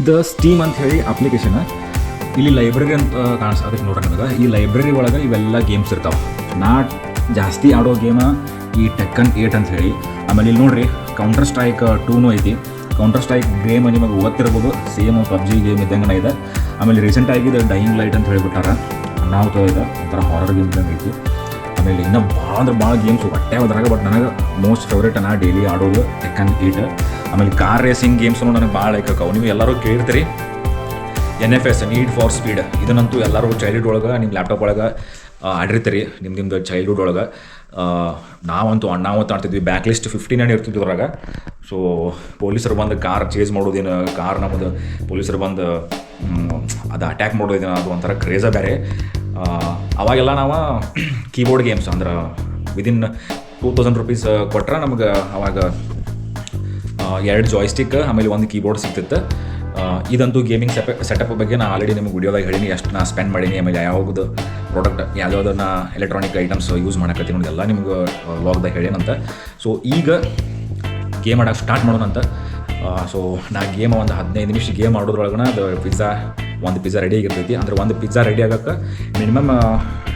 ಇದು ಸ್ಟೀಮ್ ಅಂಥೇಳಿ ಅಪ್ಲಿಕೇಶನ್. ಇಲ್ಲಿ ಲೈಬ್ರರಿ ಅಂತ ಕಾಣಿಸ್ತದೆ ನೋಡ್ರಿ ನನಗೆ. ಈ ಲೈಬ್ರರಿ ಒಳಗೆ ಇವೆಲ್ಲ ಗೇಮ್ಸ್ ಇರ್ತಾವೆ. ನಾ ಜಾಸ್ತಿ ಆಡೋ ಗೇಮ ಈ ಟೆಕ್ಕನ್ 8 ಅಂತ ಹೇಳಿ. ಆಮೇಲೆ ಇಲ್ಲಿ ನೋಡ್ರಿ ಕೌಂಟರ್ ಸ್ಟ್ರೈಕ್ 2 ಐತಿ. ಕೌಂಟರ್ ಸ್ಟ್ರೈಕ್ ಗೇಮ್ ನಿಮಗೆ ಓದ್ತಿರ್ಬೋದು, ಸೇಮ್ ಪಬ್ಜಿ ಗೇಮ್ ಇದ್ದಂಗೆ ಇದೆ. ಆಮೇಲೆ ರೀಸೆಂಟಾಗಿ ಇದು ಡೈಯಿಂಗ್ ಲೈಟ್ ಅಂತ ಹೇಳಿಬಿಟ್ಟಾರ, ಅನಾಹುತ ಇದೆ, ಒಂಥರ ಹಾರರ್ ಗೇಮ್ ಇದ್ದಂಗೆ ಐತಿ. ಆಮೇಲೆ ಇನ್ನೂ ಭಾಳ ಅಂದ್ರೆ ಭಾಳ ಗೇಮ್ಸ್ ಹೊಟ್ಟೆ ಹೋದ್ರಾಗ, ಬಟ್ ನನಗೆ ಮೋಸ್ಟ್ ಫೇವ್ರೇಟ್ ನಾ ಡೈಲಿ ಆಡೋದು ಟೆಕ್ಕನ್ 8. ಆಮೇಲೆ ಕಾರ್ ರೇಸಿಂಗ್ ಗೇಮ್ಸ್ ನನಗೆ ಭಾಳ ಲೈಕ್ ಆಕವು. ನೀವು ಎಲ್ಲರೂ ಕೇಳಿರ್ತೀರಿ NFS ನೀಡ್ ಫಾರ್ ಸ್ಪೀಡ್. ಇದನ್ನಂತೂ ಎಲ್ಲರೂ ಚೈಲ್ಡ್ಹುಡ್ ಒಳಗೆ ನಿಮ್ಮ ಲ್ಯಾಪ್ಟಾಪ್ ಒಳಗೆ ಆಡಿರ್ತೀರಿ ನಿಮ್ದು ಚೈಲ್ಡ್ಹುಡ್ ಒಳಗೆ. ನಾವಂತೂ ಆಡ್ತಿದ್ವಿ. ಬ್ಯಾಕ್ ಲಿಸ್ಟ್ 15 ಇರ್ತಿದ್ವಿ ಅದ್ರಾಗ. ಸೊ ಪೊಲೀಸರು ಬಂದು ಕಾರ್ ಚೇಸ್ ಮಾಡೋದೇನು, ಕಾರ್ ನಮ್ಮದು ಪೊಲೀಸರು ಬಂದು ಅದು ಅಟ್ಯಾಕ್ ಮಾಡೋದೇನು, ಅದು ಒಂಥರ ಕ್ರೇಜ ಬೇರೆ. ಅವಾಗೆಲ್ಲ ನಾವು ಕೀಬೋರ್ಡ್ ಗೇಮ್ಸ್ ಅಂದ್ರೆ ವಿದಿನ್ 2000 ರೂಪೀಸ್ ಕೊಟ್ರೆ ನಮಗೆ ಅವಾಗ 2 ಜಾಯ್ಸ್ಟಿಕ್ ಆಮೇಲೆ 1 ಕೀಬೋರ್ಡ್ ಸಿಗ್ತಿತ್ತು. ಇದಂತೂ ಗೇಮಿಂಗ್ ಸೆಟಪ್ ಬಗ್ಗೆ ನಾನು ಆಲ್ರೆಡಿ ನಿಮಗೆ ವಿಡಿಯೋದಾಗ ಹೇಳೀನಿ, ಎಷ್ಟು ನಾ ಸ್ಪೆಂಡ್ ಮಾಡೀನಿ. ಆಮೇಲೆ ಯಾವ್ದು ಪ್ರಾಡಕ್ಟ್ ಯಾವುದನ್ನ ಎಲೆಕ್ಟ್ರಾನಿಕ್ ಐಟಮ್ಸ್ ಯೂಸ್ ಮಾಡಕತ್ತೀನಿ ನೋಡಿ, ಎಲ್ಲ ನಿಮ್ಗೆ ವ್ಲಾಗ್ದಾಗ ಹೇಳೇನಂತ. ಸೊ ಈಗ ಗೇಮ್ ಆಡೋಕೆ ಸ್ಟಾರ್ಟ್ ಮಾಡೋಣಂತ. ಸೊ ನಾ ಗೇಮ್ ಒಂದು 15 ನಿಮಿಷ ಗೇಮ್ ಆಡೋದ್ರೊಳಗನ ಅದು ಒಂದು ಪಿಜ್ಜಾ ರೆಡಿ ಆಗಿರ್ತೈತಿ. ಅಂದರೆ ಒಂದು ಪಿಜ್ಜಾ ರೆಡಿ ಆಗೋಕ್ಕೆ ಮಿನಿಮಮ್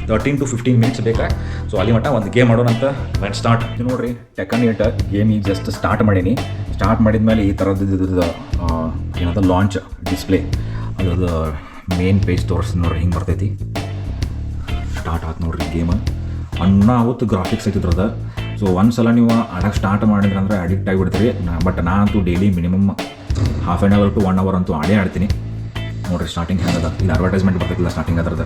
13 to 15 ಮಿನಿಟ್ಸ್ ಬೇಕಾ. ಸೊ ಅಲ್ಲಿ ಮಟ್ಟ ಒಂದು ಗೇಮ್ ಆಡೋಣಂತ. Let's start. ನೋಡಿರಿ ಟೆಕ್ಕನ್ 8 ಗೇಮ್ ಈಗ ಜಸ್ಟ್ ಸ್ಟಾರ್ಟ್ ಮಾಡೀನಿ. ಸ್ಟಾರ್ಟ್ ಮಾಡಿದ್ಮೇಲೆ ಈ ಥರದ್ದು ಏನಂತ ಲಾಂಚ್ ಡಿಸ್ಪ್ಲೇ ಅದ್ರದ್ದು ಮೇನ್ ಪೇಜ್ ತೋರಿಸ್ತೀನಿ ನೋಡ್ರಿ, ಹಿಂಗೆ ಬರ್ತೈತಿ. ಸ್ಟಾರ್ಟ್ ಆಯ್ತು ನೋಡ್ರಿ ಗೇಮ್. ಅವತ್ತು ಗ್ರಾಫಿಕ್ಸ್ ಐತಿದ್ರದ. ಸೊ ಒಂದು ಸಲ ನೀವು ಆಡೋಕ್ಕೆ ಸ್ಟಾರ್ಟ್ ಮಾಡಿದ್ರೆ ಅಂದರೆ ಅಡಿಕ್ಟ್ ಆಗಿಬಿಡ್ತೀರಿ. ಬಟ್ ನಾ ಅಂತೂ daily minimum half an hour to 1 hour ಅಂತೂ ಆಡ್ತೀನಿ ನೋಡಿರಿ. ಸ್ಟಾರ್ಟಿಂಗ್ ಹೆಂಗದ, ಇದು ಅಡ್ವರ್ಟೈಸ್ಮೆಂಟ್ ಬರ್ತೈತಿಲ್ಲ ಸ್ಟಾರ್ಟಿಂಗ್ ಅದ್ರದ್ದು,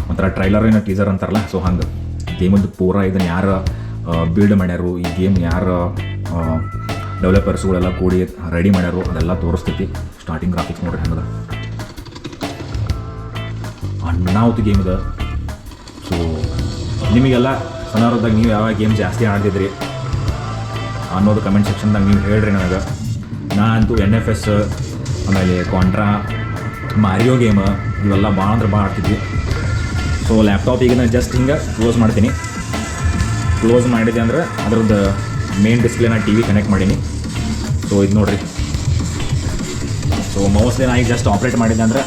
ಒಂಥರ ಟ್ರೈಲರ್ ಏನೋ ಟೀಸರ್ ಅಂತಾರಲ್ಲ. ಸೊ ಹಂಗೆ ಗೇಮದ್ದು ಪೂರ ಇದನ್ನು ಯಾರು ಬಿಲ್ಡ್ ಮಾಡ್ಯಾರು, ಈ ಗೇಮ್ ಯಾರು ಡೆವಲಪರ್ಸ್ಗಳೆಲ್ಲ ಕೂಡಿ ರೆಡಿ ಮಾಡ್ಯಾರು ಅದೆಲ್ಲ ತೋರಿಸ್ತೈತಿ. ಸ್ಟಾರ್ಟಿಂಗ್ ಗ್ರಾಫಿಕ್ಸ್ ನೋಡ್ರಿ ಹೆಂಗದ, ಅಣ್ಣಾವತ್ತು ಗೇಮ್ ಇದೆ. ಸೊ ನಿಮಗೆಲ್ಲ ಸಣ್ಣದಾಗ ನೀವು ಯಾವ ಗೇಮ್ ಜಾಸ್ತಿ ಆಡ್ತಿದ್ರಿ ಅನ್ನೋದು ಕಮೆಂಟ್ ಸೆಕ್ಷನ್ದಾಗ ನೀವು ಹೇಳ್ರಿ ನನಗೆ. ನಾ ಅಂತೂ NFS ಆಮೇಲೆ ಕಾಂಟ್ರಾ, ಮಾರಿಯೋ ಗೇಮ್ ಇವೆಲ್ಲ ಭಾಳ ಅಂದ್ರೆ ಭಾಳ ಆಡ್ತಿದ್ವಿ. ಸೊ ಲ್ಯಾಪ್ಟಾಪ್ ಈಗ ನಾನು ಜಸ್ಟ್ ಹಿಂಗೆ ಕ್ಲೋಸ್ ಮಾಡ್ತೀನಿ. ಕ್ಲೋಸ್ ಮಾಡಿದೆ ಅಂದ್ರೆ ಅದ್ರದ್ದು ಮೇನ್ ಡಿಸ್ಪ್ಲೇನ TV ಕನೆಕ್ಟ್ ಮಾಡೀನಿ. ಸೊ ಇದು ನೋಡಿರಿ. ಸೊ ಮೌಸ್ಲಿ ನಾ ಈಗ ಜಸ್ಟ್ ಆಪ್ರೇಟ್ ಮಾಡಿದ್ದೆ ಅಂದ್ರೆ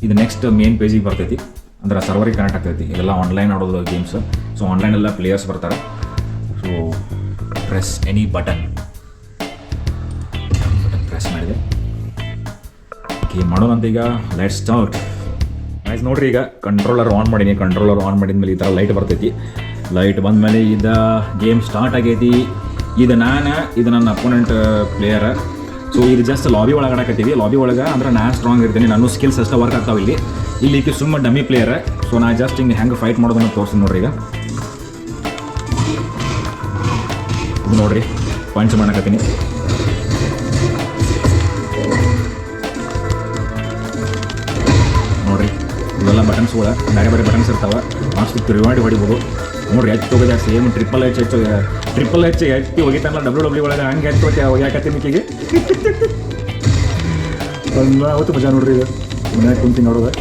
ಇದು ನೆಕ್ಸ್ಟ್ ಮೇನ್ ಪೇಜಿಗೆ ಬರ್ತೈತಿ, ಅಂದ್ರೆ ಸರ್ವರಿಗೆ ಕನೆಕ್ಟ್ ಆಗ್ತೈತಿ. ಇದೆಲ್ಲ ಆನ್ಲೈನ್ ಆಡೋದು ಗೇಮ್ಸ್. ಸೊ ಆನ್ಲೈನೆಲ್ಲ ಪ್ಲೇಯರ್ಸ್ ಬರ್ತಾರೆ. So press any button press ಮಾಡಿದೆ. ಓಕೆ ಮಾಡೋಣಂತ ಈಗ ಲೆಟ್ಸ್ ಸ್ಟಾರ್ಟ್. ಆಯ್ತು ನೋಡ್ರಿ, ಈಗ ಕಂಟ್ರೋಲರ್ ಆನ್ ಮಾಡೀನಿ. ಕಂಟ್ರೋಲರ್ ಆನ್ ಮಾಡಿದ್ಮೇಲೆ ಈ ಥರ ಲೈಟ್ ಬರ್ತೈತಿ. ಲೈಟ್ ಬಂದಮೇಲೆ ಇದು ಗೇಮ್ ಸ್ಟಾರ್ಟ್ ಆಗೈತಿ. ಇದು ನನ್ನ ಅಪೋನೆಂಟ್ ಪ್ಲೇಯರ್. ಸೊ ಇದು ಜಸ್ಟ್ ಲಾಬಿ ಒಳಗೆ ಆಡಕತ್ತೀವಿ. ಲಾಬಿ ಒಳಗೆ ಅಂದ್ರೆ ನಾನು ಸ್ಟ್ರಾಂಗ್ ಇರ್ತೀನಿ, ನಾನು ಸ್ಕಿಲ್ಸ್ ಅಷ್ಟೇ ವರ್ಕ್ ಆಗ್ತಾವೆ. ಇಲ್ಲಿ ಸುಮ್ಮ ಡಮ್ಮಿ ಪ್ಲೇಯರ್. ಸೊ ನಾ ಜಸ್ಟ್ ಹಿಂಗೆ ಹೆಂಗೆ ಫೈಟ್ ಮಾಡೋದನ್ನು ತೋರಿಸ್ತೀನಿ ನೋಡ್ರಿ. ಈಗ ಇದು ನೋಡ್ರಿ, ಪಂಚ್ ಮಾಡಕತ್ತೀನಿ. ನೋಡ್ರಿ, ಇವೆಲ್ಲ ಬಟನ್ಸ್ಗಳು ಬೇರೆ ಬೇರೆ ಬಟನ್ಸ್ ಇರ್ತಾವೆ. ಮಸ್ತ್ ತಿರುವಾಡಿ ಹೊಡಿಬೋದು ನೋಡ್ರಿ. ಎತ್ತಿ ಹೋಗೋದು ಸೇಮ್ ಟ್ರಿಪಲ್ ಎಚ್ ಎತ್ತಿ ಹೋಗಿತ್ತಲ್ಲ ಡಬ್ಲ್ಯೂ ಒಳಗೆ ಹಂಗೆ ಎತ್ತಿ ಹೋಗ್ಯಾಕತ್ತೀನಿ ಈಕಿಗೆ. ಅವತ್ತು ಮಜಾ ನೋಡ್ರಿ. ಇದು ಮನ್ಯಾಗ ಕುಂತೀನಿ ನೋಡೋದು.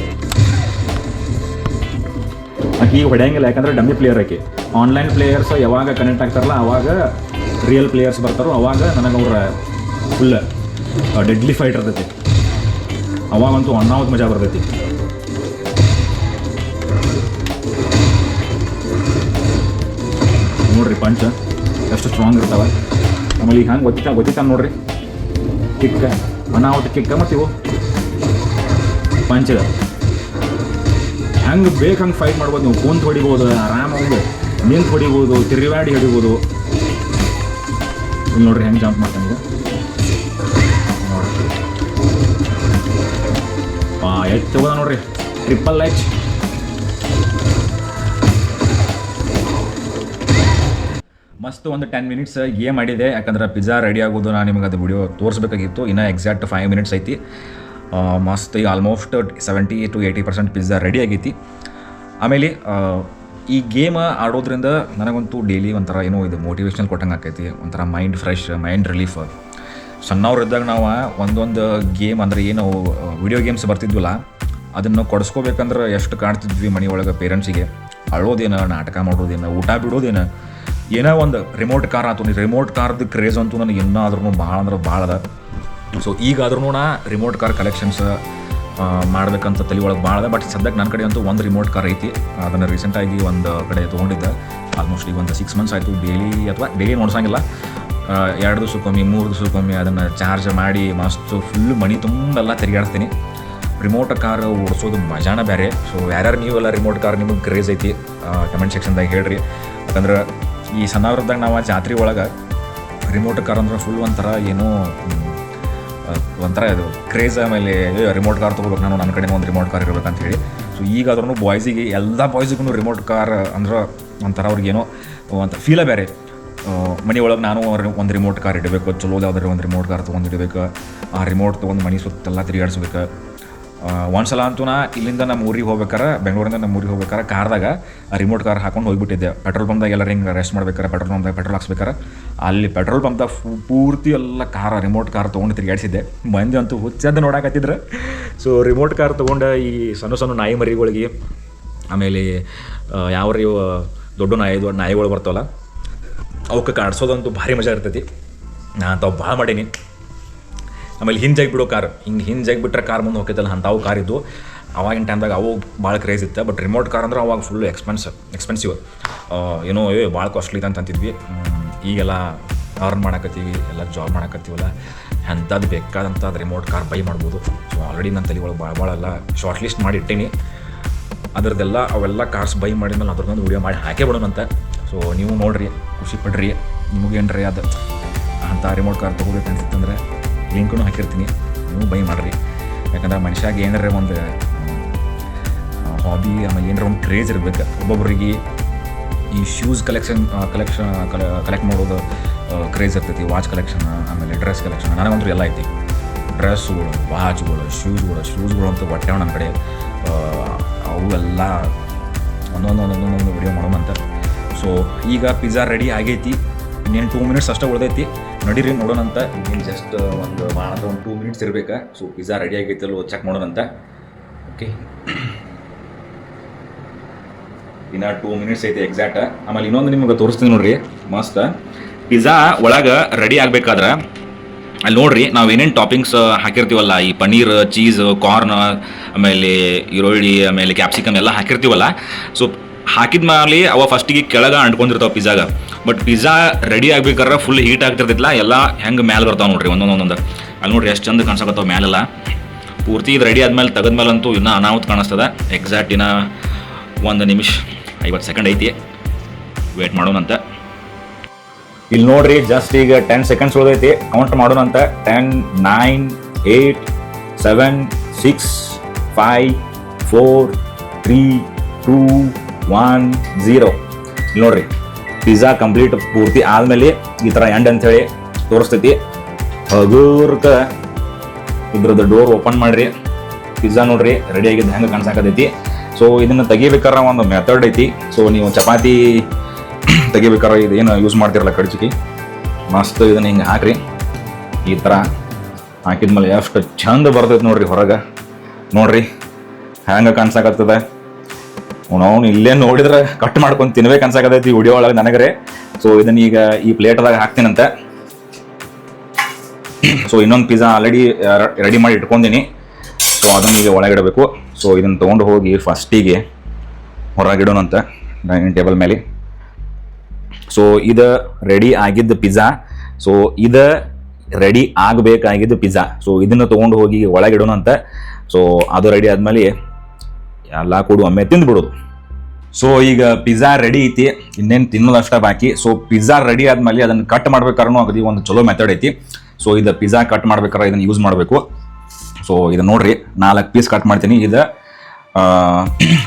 ಆಕೆ ಈಗ ಹೊಡೆಯಂಗಿಲ್ಲ, ಯಾಕಂದ್ರೆ ಡಮ್ಮಿ ಪ್ಲೇಯರ್ ಆಕೆ. ಆನ್ಲೈನ್ ಪ್ಲೇಯರ್ಸ್ ಯಾವಾಗ ಕನೆಕ್ಟ್ ಆಗ್ತಾರಲ್ಲ ಅವಾಗ ರಿಯಲ್ ಪ್ಲೇಯರ್ಸ್ ಬರ್ತಾರೋ ಅವಾಗ ನನಗೆ ಅವ್ರ ಫುಲ್ ಡೆಡ್ಲಿ ಫೈಟ್ ಇರ್ತೈತಿ. ಅವಾಗಂತೂ ಅಣ್ಣಾವತ್ತು ಮಜಾ ಬರ್ತೈತಿ. ನೋಡ್ರಿ ಪಂಚ್ ಎಷ್ಟು ಸ್ಟ್ರಾಂಗ್ ಇರ್ತಾವೆ. ಆಮೇಲೆ ಈಗ ಹಂಗೆ ಗೊತ್ತಿತ್ತಾನ ನೋಡ್ರಿ, ಕಿಕ್ಕ ಅನಾವಟ್ ಕಿಕ್ಕ ಮತ್ತು ಇವು ಪಂಚ್ ಹೆಂಗೆ ಬೇಕು ಹಂಗೆ ಫೈಟ್ ಮಾಡ್ಬೋದು. ನೀವು ಕುಂತು ಹೊಡಿಬೋದು, ಆರಾಮಾಗಿ ನಿಂತು ಹೊಡಿಬೋದು, ತಿರುವಾಡಿ ಹೊಡಿಬೋದು. ಇಲ್ಲಿ ನೋಡ್ರಿ ಹೆಂಗೆ ಜಂಪ್ ಮಾಡ್ತಾನೆ ಈಗ. ನೋಡ್ರಿ ಎಚ್ ಹೋದ ನೋಡ್ರಿ, ಟ್ರಿಪಲ್ ಎಚ್. ಮಸ್ತ್ ಒಂದು 10 ಮಿನಿಟ್ಸ್ ಗೇಮ್ ಆಡಿದೆ. ಯಾಕಂದ್ರೆ ಪಿಜ್ಜಾ ರೆಡಿ ಆಗೋದು ನಾನು ನಿಮಗೆ ಅದು ವಿಡಿಯೋ ತೋರಿಸ್ಬೇಕಾಗಿತ್ತು. ಇನ್ನೂ ಎಕ್ಸಾಕ್ಟ್ 5 ಮಿನಿಟ್ಸ್ ಐತಿ. ಮಸ್ತ್ ಈಗ ಆಲ್ಮೋಸ್ಟ್ 70 to 80% ಪಿಜ್ಜಾ ರೆಡಿ ಆಗೈತಿ. ಆಮೇಲೆ ಈ ಗೇಮ್ ಆಡೋದ್ರಿಂದ ನನಗಂತೂ ಡೈಲಿ ಒಂಥರ ಏನೋ ಇದು ಮೋಟಿವೇಶನಲ್ ಕೊಟ್ಟಂಗೆ ಆಕೈತಿ. ಒಂಥರ ಮೈಂಡ್ ಫ್ರೆಶ್, ಮೈಂಡ್ ರಿಲೀಫ್. ಸಣ್ಣವ್ರು ಇದ್ದಾಗ ನಾವು ಒಂದೊಂದು ಗೇಮ್ ಅಂದರೆ ಏನು ವಿಡಿಯೋ ಗೇಮ್ಸ್ ಬರ್ತಿದ್ವಲ್ಲ ಅದನ್ನು ಕೊಡಿಸ್ಕೋಬೇಕಂದ್ರೆ ಎಷ್ಟು ಕಾಡ್ತಿದ್ವಿ ಮನೆ ಒಳಗೆ ಪೇರೆಂಟ್ಸಿಗೆ. ಅಳೋದೇನು, ನಾಟಕ ಮಾಡೋದೇನು, ಊಟ ಬಿಡೋದೇನು, ಏನೋ ಒಂದು ರಿಮೋಟ್ ಕಾರ್ ಆಯ್ತು. ರಿಮೋಟ್ ಕಾರ್ದು ಕ್ರೇಜ್ ಅಂತೂ ನನಗೆ ಇನ್ನೂ ಭಾಳ ಅಂದ್ರೆ ಭಾಳ ಅದ. ಸೊ ಈಗಾದ್ರೂ ನಾ ರಿಮೋಟ್ ಕಾರ್ ಕಲೆಕ್ಷನ್ಸ್ ಮಾಡ್ಬೇಕಂತ ತಲೆ ಒಳಗೆ ಭಾಳ ಅದ. ಬಟ್ ಸದ್ಯಕ್ಕೆ ನನ್ನ ಕಡೆ ಅಂತೂ ಒಂದು ರಿಮೋಟ್ ಕಾರ್ ಐತಿ. ಅದನ್ನು ರೀಸೆಂಟಾಗಿ ಒಂದು ಕಡೆ ತೊಗೊಂಡಿದ್ದೆ. ಆಲ್ಮೋಸ್ಟ್ ಈಗ ಒಂದು 6 ಮಂತ್ಸ್ ಆಯಿತು. ಡೈಲಿ ನೋಡ್ಸಂಗಿಲ್ಲ, 2 ದಿವಸಕ್ಕೊಮ್ಮೆ 3 ದಿವಸಕ್ಕೊಮ್ಮೆ ಅದನ್ನು ಚಾರ್ಜ್ ಮಾಡಿ ಮಸ್ತ್ ಫುಲ್ ಮನೆ ತುಂಬೆಲ್ಲ ತಿರುಗಾಡ್ತೀನಿ. ರಿಮೋಟ್ ಕಾರ್ ಓಡಿಸೋದು ಮಜಾನ ಬೇರೆ. ಸೊ ಯಾರ್ಯಾರು ನೀವೆಲ್ಲ ರಿಮೋಟ್ ಕಾರ್ ನಿಮಗೆ ಕ್ರೇಜ್ ಐತಿ ಕಮೆಂಟ್ ಸೆಕ್ಷನ್ದಾಗ ಹೇಳ್ರಿ. ಯಾಕಂದ್ರೆ ಈ ಸಣ್ಣವ್ರದ್ದಾಗ ನಾವು ಜಾತ್ರೆ ಒಳಗೆ ರಿಮೋಟ್ ಕಾರ್ ಅಂದ್ರೆ ಫುಲ್ ಒಂಥರ ಏನೋ ಒಂಥರ ಇದು ಕ್ರೇಜ್. ಆಮೇಲೆ ರಿಮೋಟ್ ಕಾರ್ ತೊಗೋಬೇಕು, ನಾನು ನನ್ನ ಕಡೆ ಒಂದು ರಿಮೋಟ್ ಕಾರ್ ಇರಬೇಕಂತ ಹೇಳಿ. ಸೊ ಈಗಾದ್ರೂ ಬಾಯ್ಸಿಗೆ ಎಲ್ಲ ಬಾಯ್ಸಿಗೂ ರಿಮೋಟ್ ಕಾರ್ ಅಂದ್ರೆ ಒಂಥರ ಅವ್ರಿಗೇನೋ ಒಂಥರ ಫೀಲೇ ಬೇರೆ. ಮನೆ ಒಳಗೆ ನಾನು ಒಂದು ರಿಮೋಟ್ ಕಾರ್ ಇಡಬೇಕು, ಚಲೋ ಯಾವ್ದಾದ್ರು ಒಂದು ರಿಮೋಟ್ ಕಾರ್ ತೊಗೊಂಡು ಇಡಬೇಕು. ಆ ರಿಮೋಟ್ ತೊಗೊಂಡು ಮನೆ ಸುತ್ತೆಲ್ಲ ತಿರುಗಾಡಿಸ್ಬೇಕು. ಒಂದ್ಸಲ ಅಂತೂ ನಾ ಇಲ್ಲಿಂದ ನಮ್ಮ ಊರಿಗೆ ಹೋಗ್ಬೇಕಾರೆ, ಬೆಂಗಳೂರಿಂದ ನಮ್ಮ ಊರಿಗೆ ಹೋಗ್ಬೇಕಾರೆ ಕಾರ್ದಾಗ ರಿಮೋಟ್ ಕಾರ್ ಹಾಕೊಂಡು ಹೋಗಿಬಿಟ್ಟಿದ್ದೆ. ಪೆಟ್ರೋಲ್ ಪಂಪ್ದಾಗ ಎಲ್ಲರೂ ಹಿಂಗೆ ರೆಸ್ಟ್ ಮಾಡ್ಬೇಕಾರೆ, ಪೆಟ್ರೋಲ್ ಪಂಪ್ದಾಗ ಪೆಟ್ರೋಲ್ ಹಾಕ್ಸ್ಬೇಕಾರೆ ಅಲ್ಲಿ ಪೆಟ್ರೋಲ್ ಪಂಪ್ದಾಗ ಪೂರ್ತಿ ಎಲ್ಲ ರಿಮೋಟ್ ಕಾರ್ ತೊಗೊಂಡು ತಿರುಗಾಡಿಸಿದ್ದೆ. ಮಂದಿ ಅಂತೂ ಹುಚ್ಚದ್ದು ನೋಡಾಕತ್ತಿದ್ರು. ಸೊ ರಿಮೋಟ್ ಕಾರ್ ತೊಗೊಂಡು ಈ ಸಣ್ಣ ನಾಯಿ ಮರಿಗಳಿಗೆ, ಆಮೇಲೆ ಯಾವ ಇವು ದೊಡ್ಡ ನಾಯಿಗಳು ಬರ್ತಾವಲ್ಲ ಅವಕ್ಕೆ ಕಾಡ್ಸೋದಂತೂ ಭಾರಿ ಮಜಾ ಇರ್ತೈತಿ. ನಾನು ತಾವು ಭಾಳ ಮಾಡೀನಿ. ಆಮೇಲೆ ಹಿಂಜಾಗಿ ಬಿಡೋ ಕಾರ್, ಹಿಂಗೆ ಹಿಂಜಾಗಿ ಬಿಟ್ಟರೆ ಕಾರ್ ಮುಂದೆ ಹೋಗ್ತೈತಲ್ಲ ಅಂಥವು ಕಾರ್ ಇದ್ದು. ಅವಾಗಿನ ಟೈಮ್ದಾಗ ಅವು ಭಾಳ ಕ್ರೇಜ್ ಇತ್ತು. ಬಟ್ ರಿಮೋಟ್ ಕಾರ್ ಅಂದ್ರೆ ಅವಾಗ ಫುಲ್ ಎಕ್ಸ್ಪೆನ್ಸಿವ್, ಏನೋ ಭಾಳ ಕಾಸ್ಟ್ಲಿ ಅಂತ ಅಂತಿದ್ವಿ. ಈಗೆಲ್ಲ ಅರ್ನ್ ಮಾಡಕತ್ತೀವಿ, ಎಲ್ಲ ಜಾಬ್ ಮಾಡಕತ್ತೀವಲ್ಲ, ಅಂಥದ್ದು ಬೇಕಾದಂಥ ಅದು ರಿಮೋಟ್ ಕಾರ್ ಬೈ ಮಾಡ್ಬೋದು. ಸೊ ಆಲ್ರೆಡಿ ನನ್ನ ತಲೆ ಒಳಗೆ ಭಾಳ ಎಲ್ಲ ಶಾರ್ಟ್ ಲಿಸ್ಟ್ ಮಾಡಿ ಇಟ್ಟೀನಿ. ಅದ್ರದ್ದೆಲ್ಲ ಅವೆಲ್ಲ ಕಾರ್ಸ್ ಬೈ ಮಾಡಿದ್ಮೇಲೆ ಅದ್ರದ್ದೊಂದು ವೀಡಿಯೋ ಮಾಡಿ ಹಾಕೇ ಬಿಡೋಣಂತ. ಸೊ ನೀವು ನೋಡಿರಿ, ಖುಷಿ ಪಡ್ರಿ. ನಿಮಗೇನ್ರಿ ಅದು ಅಂಥ ರಿಮೋಟ್ ಕಾರ್ ತೊಗೋಬೇಕು ಅನ್ಸುತ್ತಂದ್ರೆ ಲಿಂಕನ್ನು ಹಾಕಿರ್ತೀನಿ, ನೀವು ಬೈ ಮಾಡಿರಿ. ಯಾಕಂದ್ರೆ ಮನುಷ್ಯಾಗ ಏನಾರ ಒಂದು ಹಾಬಿ, ಆಮೇಲೆ ಏನಾರ ಒಂದು ಕ್ರೇಜ್ ಇರಬೇಕು. ಒಬ್ಬೊಬ್ಬರಿಗೆ ಈ ಶೂಸ್ ಕಲೆಕ್ಟ್ ಮಾಡೋದು ಕ್ರೇಜ್ ಇರ್ತೈತಿ, ವಾಚ್ ಕಲೆಕ್ಷನ್, ಆಮೇಲೆ ಡ್ರೆಸ್ ಕಲೆಕ್ಷನ್. ನನಗಂತೂ ಎಲ್ಲ ಐತಿ. ಡ್ರೆಸ್ಸುಗಳು, ವಾಚ್ಗಳು, ಶೂಸ್ಗಳು ಅಂತೂ ಹೊಟ್ಟೆ ನನ್ನ ಕಡೆ. ಅವೆಲ್ಲ ಒಂದೊಂದು ವಿಡಿಯೋ ಮಾಡೋಣಂತ. ಸೊ ಈಗ ಪಿಜ್ಜಾ ರೆಡಿ ಆಗೈತಿ. ಇನ್ನೇನು 2 ಮಿನಿಟ್ಸ್ ಅಷ್ಟೇ ಉಳ್ದೈತಿ. ನಡೀರಿ ನೋಡೋಣಂತ. ಇನ್ನೇನು ಜಸ್ಟ್ ಒಂದು 2 ಮಿನಿಟ್ಸ್ ಇರಬೇಕು. ಸೊ ಪಿಜ್ಜಾ ರೆಡಿ ಆಗೈತಿ ಅಲ್ಲೋ ಚೆಕ್ ಮಾಡೋಣಂತ. ಓಕೆ, ಇನ್ನು 2 ಮಿನಿಟ್ಸ್ ಐತಿ ಎಕ್ಸಾಕ್ಟ್. ಆಮೇಲೆ ಇನ್ನೊಂದು ನಿಮ್ಗೆ ತೋರಿಸ್ತೀನಿ ನೋಡ್ರಿ. ಮಸ್ತ್ ಪಿಜ್ಜಾ ಒಳಗೆ ರೆಡಿ ಆಗಬೇಕಾದ್ರೆ ಅಲ್ಲಿ ನೋಡ್ರಿ, ನಾವು ಏನೇನು ಟಾಪಿಂಗ್ಸ್ ಹಾಕಿರ್ತೀವಲ್ಲ, ಈ ಪನ್ನೀರ್, ಚೀಸ್, ಕಾರ್ನ್, ಆಮೇಲೆ ಈರುಳ್ಳಿ, ಆಮೇಲೆ ಕ್ಯಾಪ್ಸಿಕಮ್ ಎಲ್ಲ ಹಾಕಿರ್ತೀವಲ್ಲ. ಸೊ ಹಾಕಿದ ಮೇಲೆ ಅವ ಫಸ್ಟಿಗೆ ಕೆಳಗೆ ಅಂಟ್ಕೊಂಡಿರ್ತಾವೆ ಪಿಜ್ಜಾಗ. ಬಟ್ ಪಿಜ್ಜಾ ರೆಡಿ ಆಗ್ಬೇಕಾದ್ರೆ ಫುಲ್ ಹೀಟ್ ಆಗ್ತಿರ್ತಿಲ್ಲ, ಎಲ್ಲ ಹೆಂಗೆ ಮ್ಯಾಲೆ ಬರ್ತಾವೆ ನೋಡ್ರಿ ಒಂದೊಂದು. ಅಲ್ಲಿ ನೋಡ್ರಿ ಎಷ್ಟು ಚಂದ ಕಾಣಿಸಕತ್ತಾವ ಮ್ಯಾಲೆಲ್ಲ. ಪೂರ್ತಿ ಇದು ರೆಡಿ ಆದ್ಮೇಲೆ ತೆಗೆದ್ಮೇಲಂತೂ ಇನ್ನೂ ಅನಾಹುತ ಕಾಣಿಸ್ತದೆ. ಎಕ್ಸಾಕ್ಟ್ ಇನ್ನು 1 ನಿಮಿಷ 50 ಸೆಕೆಂಡ್ ಐತಿ, ವೇಟ್ ಮಾಡೋಣಂತ. ಇಲ್ಲಿ ನೋಡ್ರಿ, ಜಸ್ಟ್ ಈಗ 10 ಸೆಕೆಂಡ್ಸ್ ಉಳಿದೈತಿ. ಕೌಂಟ್ ಮಾಡೋಣಂತ. 10, 9, 8, 7, 6, 5, 4, 3, 2, 1, 0. ಇಲ್ಲಿ ನೋಡ್ರಿ, ಪಿಜ್ಜಾ ಕಂಪ್ಲೀಟ್ ಪೂರ್ತಿ ಆದ್ಮೇಲೆ ಈ ಥರ ಎಂಡ್ ಅಂತೇಳಿ ತೋರಿಸ್ತೈತಿ. ಹಗುರ್ಕ ಇದ್ರದ್ದು ಡೋರ್ ಓಪನ್ ಮಾಡ್ರಿ. ಪಿಜ್ಜಾ ನೋಡ್ರಿ ರೆಡಿ ಆಗಿದ್ದು ಹೆಂಗೆ ಕಾಣಿಸಾಕತೈತಿ. ಸೊ ಇದನ್ನು ತೆಗಿಬೇಕಾದ್ರೆ ಒಂದು ಮೆಥಡ್ ಐತಿ. ಸೊ ನೀವು ಚಪಾತಿ ತೆಗಿಬೇಕಾದ್ರೆ ಇದು ಏನು ಯೂಸ್ ಮಾಡ್ತಿರಲ್ಲ ಕಡ್ಚಿಕಿ, ಮಸ್ತ್ ಇದನ್ನ ಹಿಂಗೆ ಹಾಕ್ರಿ. ಈ ಥರ ಹಾಕಿದ್ಮೇಲೆ ಎಷ್ಟು ಚಂದ ಬರ್ತೈತೆ ನೋಡ್ರಿ ಹೊರಗೆ. ನೋಡ್ರಿ ಹೆಂಗೆ ಕಾಣಿಸಾಕತ್ತದ. ಅವ್ನು ಇಲ್ಲೇ ನೋಡಿದ್ರೆ ಕಟ್ ಮಾಡ್ಕೊಂಡು ತಿನ್ಬೇಕು ಅನ್ಸಾಕತೈತಿ ವಿಡಿಯೋ ಒಳಗೆ ನನಗರೆ. ಸೊ ಇದನ್ನ ಈಗ ಈ ಪ್ಲೇಟ್ದಾಗ ಹಾಕ್ತೀನಂತೆ. ಸೊ ಇನ್ನೊಂದು ಪಿಜ್ಜಾ ಆಲ್ರೆಡಿ ರೆಡಿ ಮಾಡಿ ಇಟ್ಕೊಂಡೀನಿ. ಸೊ ಅದನ್ನ ಈಗ ಒಳಗಿಡಬೇಕು. ಸೊ ಇದನ್ನು ತೊಗೊಂಡು ಹೋಗಿ ಫಸ್ಟಿಗೆ ಹೊರಗಿಡೋಣಂತ ಡೈನಿಂಗ್ ಟೇಬಲ್ ಮೇಲೆ. ಸೊ ಇದು ರೆಡಿ ಆಗಿದ್ದ ಪಿಜ್ಜಾ. ಸೊ ಇದು ರೆಡಿ ಆಗಬೇಕಾಗಿದ್ದು ಪಿಜ್ಜಾ. ಸೊ ಇದನ್ನು ತೊಗೊಂಡು ಹೋಗಿ ಒಳಗಿಡೋಣಂತ. ಸೊ ಅದು ರೆಡಿ ಆದ್ಮೇಲೆ ಎಲ್ಲ ಕೂಡ ಒಮ್ಮೆ ತಿಂದ್ಬಿಡೋದು. ಸೊ ಈಗ ಪಿಜ್ಜಾ ರೆಡಿ ಐತಿ, ಇನ್ನೇನು ತಿನ್ನೋದಷ್ಟ ಬಾಕಿ. ಸೊ ಪಿಜ್ಜಾ ರೆಡಿ ಆದ್ಮೇಲೆ ಅದನ್ನು ಕಟ್ ಮಾಡ್ಬೇಕಾದ್ರೂ ಅಗದಿ ಒಂದು ಚಲೋ ಮೆಥಡ್ ಐತಿ. ಸೊ ಇದು ಪಿಜ್ಜಾ ಕಟ್ ಮಾಡ್ಬೇಕಾದ್ರೆ ಇದನ್ನು ಯೂಸ್ ಮಾಡಬೇಕು. ಸೊ ಇದು ನೋಡ್ರಿ 4 ಪೀಸ್ ಕಟ್ ಮಾಡ್ತೀನಿ. ಇದು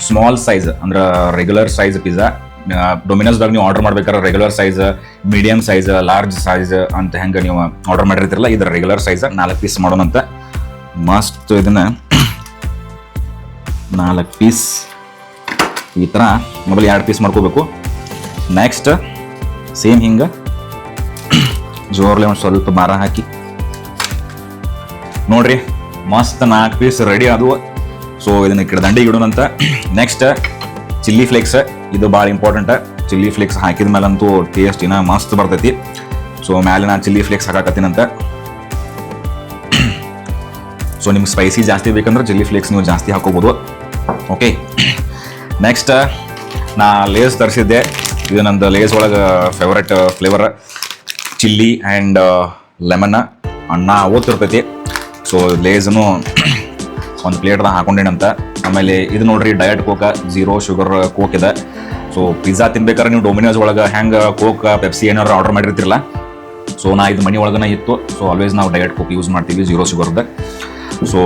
ಸ್ಮಾಲ್ ಸೈಜ್ ಅಂದ್ರೆ ರೆಗ್ಯುಲರ್ ಸೈಜ್ ಪಿಜ್ಜಾ. ಡೊಮಿನೋಸ್ದಾಗ ನೀವು ಆರ್ಡರ್ ಮಾಡ್ಬೇಕಾದ್ರೆ regular size, medium size, large size ಅಂತ ಹೆಂಗೆ ನೀವು ಆರ್ಡರ್ ಮಾಡಿರ್ತಿರಲ್ಲ, ಇದು ರೆಗ್ಯುಲರ್ ಸೈಜ್. 4 ಪೀಸ್ ಮಾಡೋಣಂತ. ಮಸ್ತ್ ಇದನ್ನ 4 ಪೀಸ್ ಈ ಥರ ಮೊದಲು 2 ಪೀಸ್ ಮಾಡ್ಕೋಬೇಕು. ನೆಕ್ಸ್ಟ್ ಸೇಮ್ ಹಿಂಗೆ ಜೋರ್ಲೆ ಒಂದು ಸ್ವಲ್ಪ ಬಾರ ಹಾಕಿ ನೋಡ್ರಿ, ಮಸ್ತ್ 4 ಪೀಸ್ ರೆಡಿ ಆದವು. ಸೊ ಇದನ್ನ ದಂಡಿಗೆ ಇಡೋಣಂತ. ನೆಕ್ಸ್ಟ್ ಚಿಲ್ಲಿ ಫ್ಲೇಕ್ಸ್, ಇದು ಭಾಳ ಇಂಪಾರ್ಟೆಂಟ್. ಚಿಲ್ಲಿ ಫ್ಲೇಕ್ಸ್ ಹಾಕಿದ ಮೇಲಂತೂ ಟೇಸ್ಟ್ ಇನ್ನೂ ಮಸ್ತ್ ಬರ್ತೈತಿ. ಸೊ ಮ್ಯಾಲೆ ನಾನು ಚಿಲ್ಲಿ ಫ್ಲೇಕ್ಸ್ ಹಾಕಾಕತ್ತೀನಂತ. ಸೊ ನಿಮ್ಗೆ ಸ್ಪೈಸಿ ಜಾಸ್ತಿ ಬೇಕಂದ್ರೆ ಚಿಲ್ಲಿ ಫ್ಲೇಕ್ಸ್ ನೀವು ಜಾಸ್ತಿ ಹಾಕೋಬೋದು. ಓಕೆ, ನೆಕ್ಸ್ಟ್ ನಾ ಲೇಸ್ ತರಿಸಿದ್ದೆ. ಇದು ನಂದು ಲೇಸ್ ಒಳಗೆ favourite flavour chilli and lemon. ಅನ್ನ ಓದ್ತಿರ್ತೈತಿ. ಸೊ ಲೇಸನು ಒಂದು ಪ್ಲೇಟ್ದಾಗ ಹಾಕೊಂಡೇನಂತ. ಆಮೇಲೆ ಇದು ನೋಡ್ರಿ ಡಯಟ್ ಕೋಕ, 0 ಶುಗರ್ ಕೋಕ್ ಇದೆ. ಸೊ ಪಿಜ್ಜಾ ತಿನ್ಬೇಕಾದ್ರೆ ನೀವು ಡೊಮಿನೋಸ್ ಒಳಗೆ ಹೆಂಗೆ ಕೋಕ್, ಪೆಪ್ಸಿ ಏನಾರು ಆರ್ಡರ್ ಮಾಡಿರ್ತಿರಲ್ಲ, ಸೊ ನಾ ಇದು ಮನೆ ಒಳಗನ ಇತ್ತು. ಸೊ ಆಲ್ವೇಸ್ ನಾವು ಡಯಟ್ ಕೋಕ್ ಯೂಸ್ ಮಾಡ್ತೀವಿ 0 ಶುಗರ್ದ. ಸೊ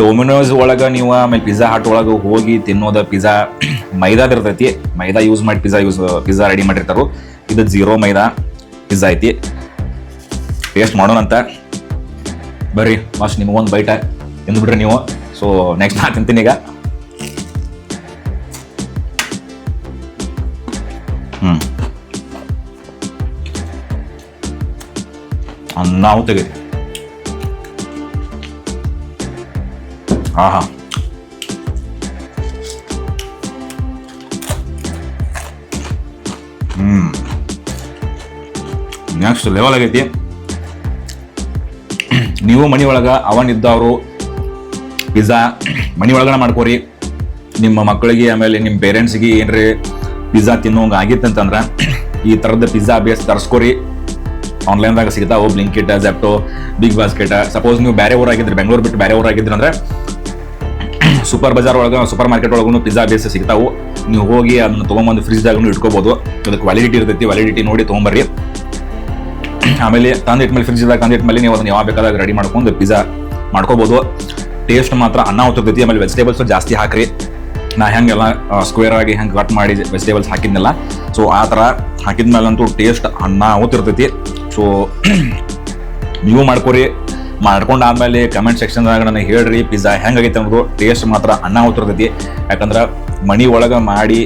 ಡೊಮಿನೋಸ್ ಒಳಗೆ ನೀವು ಆಮೇಲೆ ಪಿಜ್ಜಾ ಹಟ್ ಒಳಗೆ ಹೋಗಿ ತಿನ್ನೋದ ಪಿಜ್ಜಾ ಮೈದಾದ ಇರ್ತೈತಿ. ಮೈದಾ ಯೂಸ್ ಮಾಡಿ ಪಿಜ್ಜಾ ರೆಡಿ ಮಾಡಿರ್ತಾರೋ. ಇದು 0 ಮೈದಾ ಪಿಜ್ಜಾ ಐತಿ. ಟೇಸ್ಟ್ ಮಾಡೋಣಂತ ಬರ್ರಿ. ಮಸ್ಟ್ ನಿಮಗೊಂದು ಬೈಟ ತಿಂದ್ಬಿಡ್ರಿ ನೀವು. ಸೊ ನೆಕ್ಸ್ಟ್ ನಾ ತಿಂತೀನಿ ಈಗ. ನಾವು ತೆಗೀರಿ. ಆಹಾ, ನೆಕ್ಸ್ಟ್ ಲೆವೆಲ್ ಆಗೈತಿ. ನೀವು ಮನೆ ಒಳಗೆ ಅವನ್ ಇದ್ದವರು ಪಿಜ್ಜಾ ಮನೆ ಒಳಗನ ಮಾಡ್ಕೋರಿ. ನಿಮ್ಮ ಮಕ್ಕಳಿಗೆ ಆಮೇಲೆ ನಿಮ್ಮ ಪೇರೆಂಟ್ಸ್ಗೆ ಏನ್ರಿ ಪಿಜ್ಜಾ ತಿನ್ನೋಂಗೆ ಆಗಿತ್ತಂತಂದ್ರೆ ಈ ಥರದ ಪಿಜ್ಜಾ ಬೇಸ್ ತರಿಸ್ಕೋರಿ. ಆನ್ಲೈನ್ದಾಗ ಸಿಗ್ತಾವೆ. Blinkit, Zepto, Big Basket. Suppose ನೀವು ಬೇರೆ ಊರಾಗಿದ್ರಿ, ಬೆಂಗಳೂರು ಬಿಟ್ಟು ಬೇರೆ ಊರಾಗಿದ್ರಿ ಅಂದ್ರೆ ಸೂಪರ್ ಬಜಾರ್ ಒಳಗೆ, ಸೂಪರ್ ಮಾರ್ಕೆಟ್ ಒಳಗೂ ಪಿಜ್ಜಾ ಬೇಸ್ ಸಿಗ್ತಾವೆ. ನೀವು ಹೋಗಿ ಅದನ್ನ ತೊಗೊಂಬಂದು ಫ್ರಿಜ್ದಾಗೂ ಇಟ್ಕೋಬೋದು. ಅದಕ್ಕೆ ವ್ಯಾಲಿಡಿಟಿ ಇರ್ತೈತಿ. ವ್ಯಾಲಿಡಿಟಿ ನೋಡಿ ತೊಗೊಂಬರ್ರಿ. ಆಮೇಲೆ ತಂದಿಟ್ಮೇಲೆ ಫ್ರಿಜ್ದಾಗ ತಂದಿಟ್ಮೇಲೆ ನೀವು ಅದನ್ನ ಯಾವಾಗ ಬೇಕಾದಾಗ ರೆಡಿ ಮಾಡ್ಕೊಂಡು ಪಿಜ್ಜಾ ಮಾಡ್ಕೋಬೋದು. ಟೇಸ್ಟ್ ಮಾತ್ರ ಅನ್ನ ಹೊತ್ತಿರ್ತೈತಿ. ಆಮೇಲೆ ವೆಜಿಟೇಬಲ್ಸ್ ಜಾಸ್ತಿ ಹಾಕ್ರಿ. ನಾ ಹೆಂಗೆಲ್ಲ ಸ್ಕ್ವೇರ್ ಆಗಿ ಹೆಂಗೆ ಕಟ್ ಮಾಡಿ ವೆಜಿಟೇಬಲ್ಸ್ ಹಾಕಿದ್ನಲ್ಲ, ಸೊ ಆ ಥರ ಹಾಕಿದ್ಮೇಲಂತೂ ಟೇಸ್ಟ್ ಅನ್ನ ಹೊತ್ತಿರ್ತೈತಿ. ಸೊ ನೀವು ಮಾಡ್ಕೊರಿ. ಮಾಡ್ಕೊಂಡಾದ್ಮೇಲೆ ಕಮೆಂಟ್ ಸೆಕ್ಷನ್ದಾಗ ನನಗೆ ಹೇಳ್ರಿ ಪಿಜ್ಜಾ ಹೆಂಗಾಗೈತೆ ಅನ್ನೋದು. ಟೇಸ್ಟ್ ಮಾತ್ರ ಅನ್ನ ಹೊತ್ತಿರ್ತೈತಿ. ಯಾಕಂದ್ರೆ ಮನೆ ಒಳಗೆ ಮಾಡಿ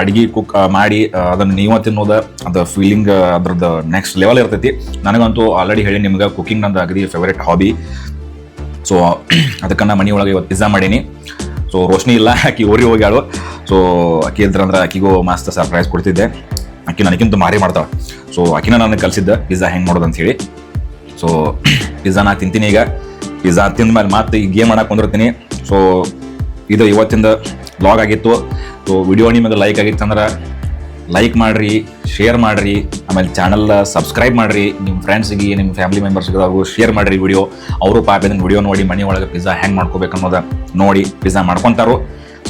ಅಡುಗೆ ಕುಕ್ ಮಾಡಿ ಅದನ್ನು ನೀವು ತಿನ್ನೋದು, ಅದು ಫೀಲಿಂಗ್ ಅದ್ರದ್ದು ನೆಕ್ಸ್ಟ್ ಲೆವೆಲ್ ಇರ್ತೈತಿ. ನನಗಂತೂ ಆಲ್ರೆಡಿ ಹೇಳಿ ನಿಮ್ಗೆ ಕುಕಿಂಗ್ ನಂದು ಅಗದಿ ಫೇವ್ರೇಟ್ ಹಾಬಿ. ಸೊ ಅದಕ್ಕೆ ನಾ ಮನೆ ಒಳಗೆ ಇವತ್ತು ಪಿಜ್ಜಾ ಮಾಡೀನಿ. ಸೊ ರೋಶ್ನಿ ಇಲ್ಲ, ಆಕಿ ಊರಿಗೆ ಹೋಗ್ಯಾಳು. ಸೊ ಆಕಿ ಇದ್ರಂದ್ರೆ ಆಕಿಗೂ ಮಸ್ತ್ ಸರ್ಪ್ರೈಸ್ ಕೊಡ್ತಿದ್ದೆ. ಆಕಿ ನನಗಿಂತ ಮಾರಿ ಮಾಡ್ತಾಳೆ. ಸೊ ಆಕಿನ ನನಗೆ ಕಲಿಸಿದ್ದೆ ಪಿಜ್ಜಾ ಹೆಂಗೆ ಮಾಡೋದು ಅಂತೇಳಿ. ಸೊ ಪಿಜ್ಜಾ ನಾ ತಿಂತೀನಿ ಈಗ. ಪಿಜ್ಜಾ ತಿಂದ್ಮೇಲೆ ಮತ್ತೆ ಈಗ ಗೇಮ್ ಮಾಡಕ್ಕೆ ಕುಂದಿರ್ತೀನಿ. ಸೊ ಇದು ಇವತ್ತಿಂದ ವ್ಲಾಗ್ ಆಗಿತ್ತು. ಸೊ ವಿಡಿಯೋ ನಿಮಗೆ ಲೈಕ್ ಆಗಿತ್ತು ಅಂದ್ರೆ ಲೈಕ್ ಮಾಡಿರಿ, ಶೇರ್ ಮಾಡಿರಿ, ಆಮೇಲೆ ಚಾನಲ್ ಸಬ್ಸ್ಕ್ರೈಬ್ ಮಾಡಿರಿ. ನಿಮ್ಮ ಫ್ರೆಂಡ್ಸ್ಗೆ, ನಿಮ್ಮ ಫ್ಯಾಮಿಲಿ ಮೆಂಬರ್ಸ್ಗೆ ಶೇರ್ ಮಾಡಿರಿ ವಿಡಿಯೋ. ಅವರು ಪಾಪ ಇದನ್ನು ವಿಡಿಯೋ ನೋಡಿ ಮನೆ ಒಳಗೆ ಪಿಜ್ಜಾ ಹೆಂಗೆ ಮಾಡ್ಕೋಬೇಕು ಅನ್ನೋದು ನೋಡಿ ಪಿಜ್ಜಾ ಮಾಡ್ಕೊತಾರೋ.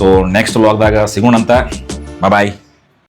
ಸೊ ನೆಕ್ಸ್ಟ್ ವ್ಲಾಗ್ದಾಗ ಸಿಗೋಣಂತ. ಬಾಯ್.